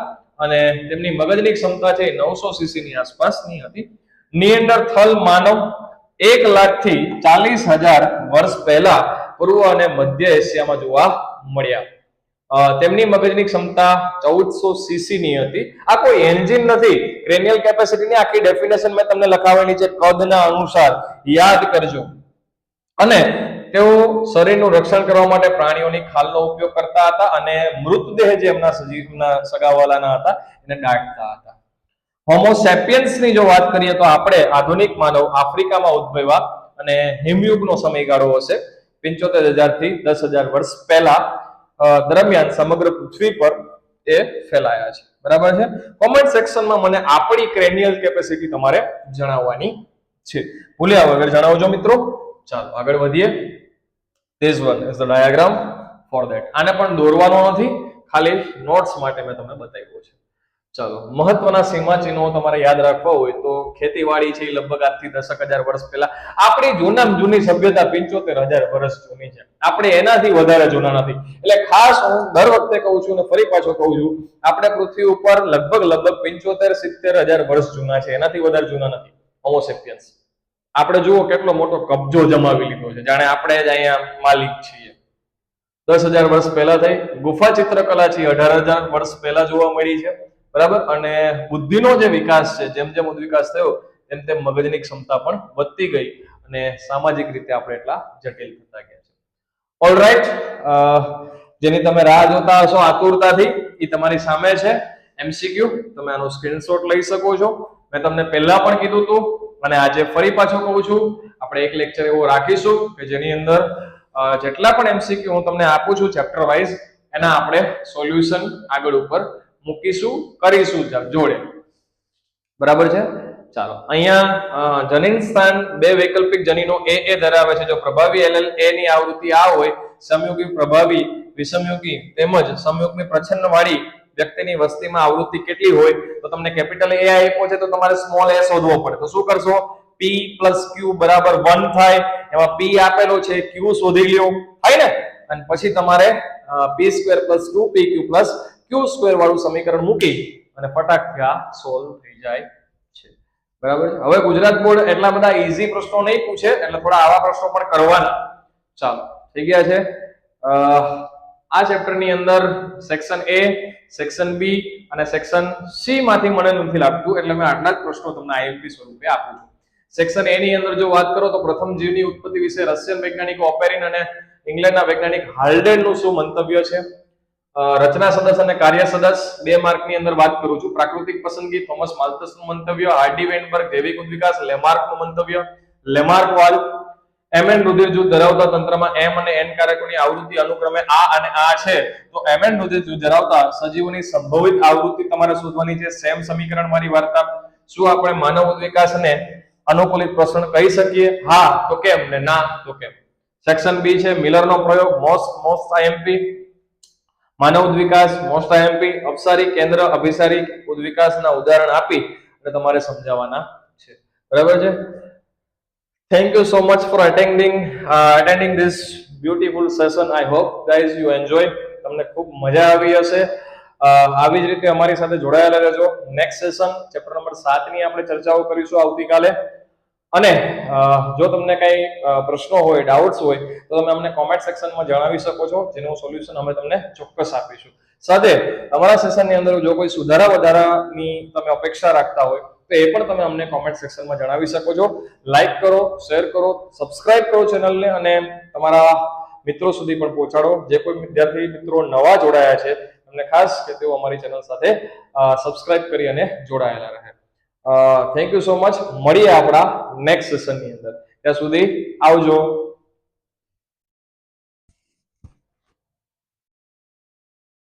અને તેમની મગજની ક્ષમતા છે 900 સીસી ની આસપાસની હતી. નિએન્ડરથલ માનવ 1 લાખ થી 40,000 વર્ષ પહેલા પૂર્વ અને મધ્ય એશિયામાં જોવા મળ્યા. તેમની મગજની ક્ષમતા 1400 સીસી ની હતી. આ કોઈ એન્જિન નથી. ક્રેનિયલ કેપેસિટીની આખી ડેફિનેશન મેં તમને લખાવેલી છે કદના અનુસાર, યાદ કરજો. અને તેઓ શરીરનું રક્ષણ કરવા માટે પ્રાણીઓની ખાલનો ઉપયોગ કરતા હતા અને મૃતદેહ જે એમના સજીવના સગાવાલાના હતા એને દાટતા હતા. હોમો સેપિયન્સ ની જો વાત કરીએ તો આપણે આધુનિક માનવ આફ્રિકામાં ઉદ્ભવ્યા અને હિમયુગનો સમયગાળો હશે 75,000 થી 10,000 વર્ષ પહેલા દરમિયાન સમગ્ર પૃથ્વી પર એ ફેલાયા છે, બરાબર છે. કોમેન્ટ સેક્શનમાં મને આપણી ક્રેનિયલ કેપેસિટી તમારે જણાવવાની છે, ભૂલ્યા વગર જણાવજો મિત્રો. ચાલો આગળ વધીએ. This one is the diagram for that. આને પણ દોરવાનો નથી, ખાલી નોટ્સ માટે મેં તમને બતાવ્યો છે. ચાલો, મહત્વના સીમાચિહ્નો તમારે યાદ રાખવા હોય તો ખેતીવાડી છે એ લગભગ આજથી 10,000 વર્ષ પહેલા, આપણી જૂનામાં જૂની સભ્યતા 75,000 વર્ષ જૂની છે, આપણે એનાથી વધારે જૂના નથી. એટલે ખાસ હું દર વખતે કહું છું અને ફરી પાછો કહું છું, આપણે પૃથ્વી ઉપર લગભગ 75-70,000 વર્ષ જૂના છે, એનાથી વધારે જૂના નથી હોમો સેપિયન્સ. આપણે જુઓ કેટલો મોટો કબજો જમાવી લીધો છે, જાણે આપણે જ અહીંયા માલિક છીએ. 10,000 વર્ષ પહેલા થઈ. ગુફા ચિત્રકલા છે 18,000 વર્ષ પહેલા જોવા મળી છે, બરાબર. અને બુદ્ધિનો જે વિકાસ છે, જેમ જેમ વિકાસ થયો તેમ તેમ મગજની ક્ષમતા પણ વધતી ગઈ અને સામાજિક રીતે આપણે એટલા જટિલ થતા ગયા છે. ઓલરાઈટ, જેની તમે રાહ જોતા હશો આતુરતાથી, એ તમારી સામે છે એમસીક્યુ. તમે આનો સ્ક્રીનશોટ લઈ શકો છો. મેં તમને પહેલા પણ કીધું હતું અને આજે ફરી પાછો કહું છું, આપણે એક લેક્ચર એવો રાખીશું કે જેની અંદર જેટલા પણ એમસીક્યુ હું તમને આપું છું ચેપ્ટર વાઇઝ, એના આપણે સોલ્યુશન આગળ ઉપર મૂકીશું, કરીશું જોડે, બરાબર છે. ચાલો, અહીંયા જનીન સ્થાન બે વૈકલ્પિક જનીનો એ ધરાવે છે. જો પ્રભાવી એલ ની આવૃત્તિ આ હોય, સમયુગી પ્રભાવી વિષમયુગી તેમજ સમયુગની પ્રચ્છન્ન વાળી વ્યક્તિની વસ્તીમાં આવૃત્તિ કેટલી હોય, તો તમને કેપિટલ એ આપ્યો છે તો તમારે સ્મોલ એ શોધવો પડે. તો શું કરશો? p + q બરાબર 1 થાય. એમાં p આપેલો છે, q શોધી લ્યો, થાય ને. અને પછી તમારે p² + 2pq + q² વાળું સમીકરણ મૂકી અને ફટાકથી આ સોલ્વ થઈ જાય છે, બરાબર છે. હવે ગુજરાત બોર્ડ એટલા બધા ઈઝી પ્રશ્નો નહીં પૂછે, એટલે થોડા આવા પ્રશ્નો પણ કરવાના. ચાલો, થઈ ગયા છે. આ ચેપ્ટર ની અંદર સેક્શન એ, સેક્શન બી અને સેક્શન સી માંથી મને નથી લાગતું, એટલે મેં આટલા જ પ્રશ્નો તમને આઈએમપી સ્વરૂપે આપું છું. સેક્શન એ ની અંદર જો વાત કરો તો પ્રથમ જીવની ઉત્પત્તિ વિશે રશિયન વૈજ્ઞાનિક ઓપેરિન અને ઇંગ્લેન્ડના વૈજ્ઞાનિક હાલ્ડેન નું શું મંતવ્ય છે? રચના સદસ્ય અને કાર્ય સદસ્ય 2 માર્ક ની અંદર વાત કરું છું. પ્રાકૃતિક પસંદગી થોમસ માલ્થસ નું મંતવ્ય, હાર્ડી વેનબર્ગ જૈવિક ઉદ્વિકાસ, લેમાર્ક નું મંતવ્ય, લેમાર્ક વાલ mn રુધિર જૂથ ધરાવતા તંત્રમાં m અને n કારકોની આવૃત્તિ અનુક્રમે આ અને આ છે, તો mn રુધિર જૂથ ધરાવતા સજીવોની સંભવિત આવૃત્તિ તમારે શોધવાની છે. સેમ સમીકરણ મારી વાર્તા. શું આપણે માનવ ઉદ્વિકાસને અનુકૂલિત પ્રસરણ કહી શકીએ? હા તો કેમ ને ના તો કેમ. સેક્શન બી છે મિલરનો પ્રયોગ, મોસ્ટ આઈએમપી. માનવ ઉદ્વિકાસ, મોસ્ટ આઈએમપી. અપસારી કેન્દ્ર અભિસારી ઉદ્વિકાસના ઉદાહરણ આપી અને તમારે સમજાવવાના છે, બરાબર છે. Thank you so much for attending this beautiful session. I hope guys you enjoy. તમને ખૂબ મજા આવી હશે. આવી જ રીતે અમારી સાથે જોડાયેલા રહેજો. નેક્સ્ટ સેશન ચેપ્ટર નંબર 7 ની આપણે ચર્ચાઓ કરીશું આવતીકાલે. અને જો તમને કઈ પ્રશ્નો હોય, ડાઉટ્સ હોય તો તમે અમને કોમેન્ટ સેક્શનમાં જણાવી શકો છો, જેનું સોલ્યુશન અમે તમને ચોક્કસ આપીશું. સાથે અમારા સેશનની અંદર જો કોઈ સુધારા વધારાની તમે અપેક્ષા રાખતા હોય તો એ પણ તમે અમને કોમેન્ટ સેક્શનમાં જણાવી શકો છો. લાઈક કરો, શેર કરો, સબસ્ક્રાઇબ કરો ચેનલને અને તમારા મિત્રો સુધી પણ પહોંચાડો. જે કોઈ વિદ્યાર્થી મિત્રો નવા જોડાયા છે એમને ખાસ કે તેઓ અમારી ચેનલ સાથે સબસ્ક્રાઇબ કરી અને જોડાયેલા રહે. Thank you so much. મળીએ આપણા નેક્સ્ટ સેશનની અંદર. ત્યાં સુધી આવજો.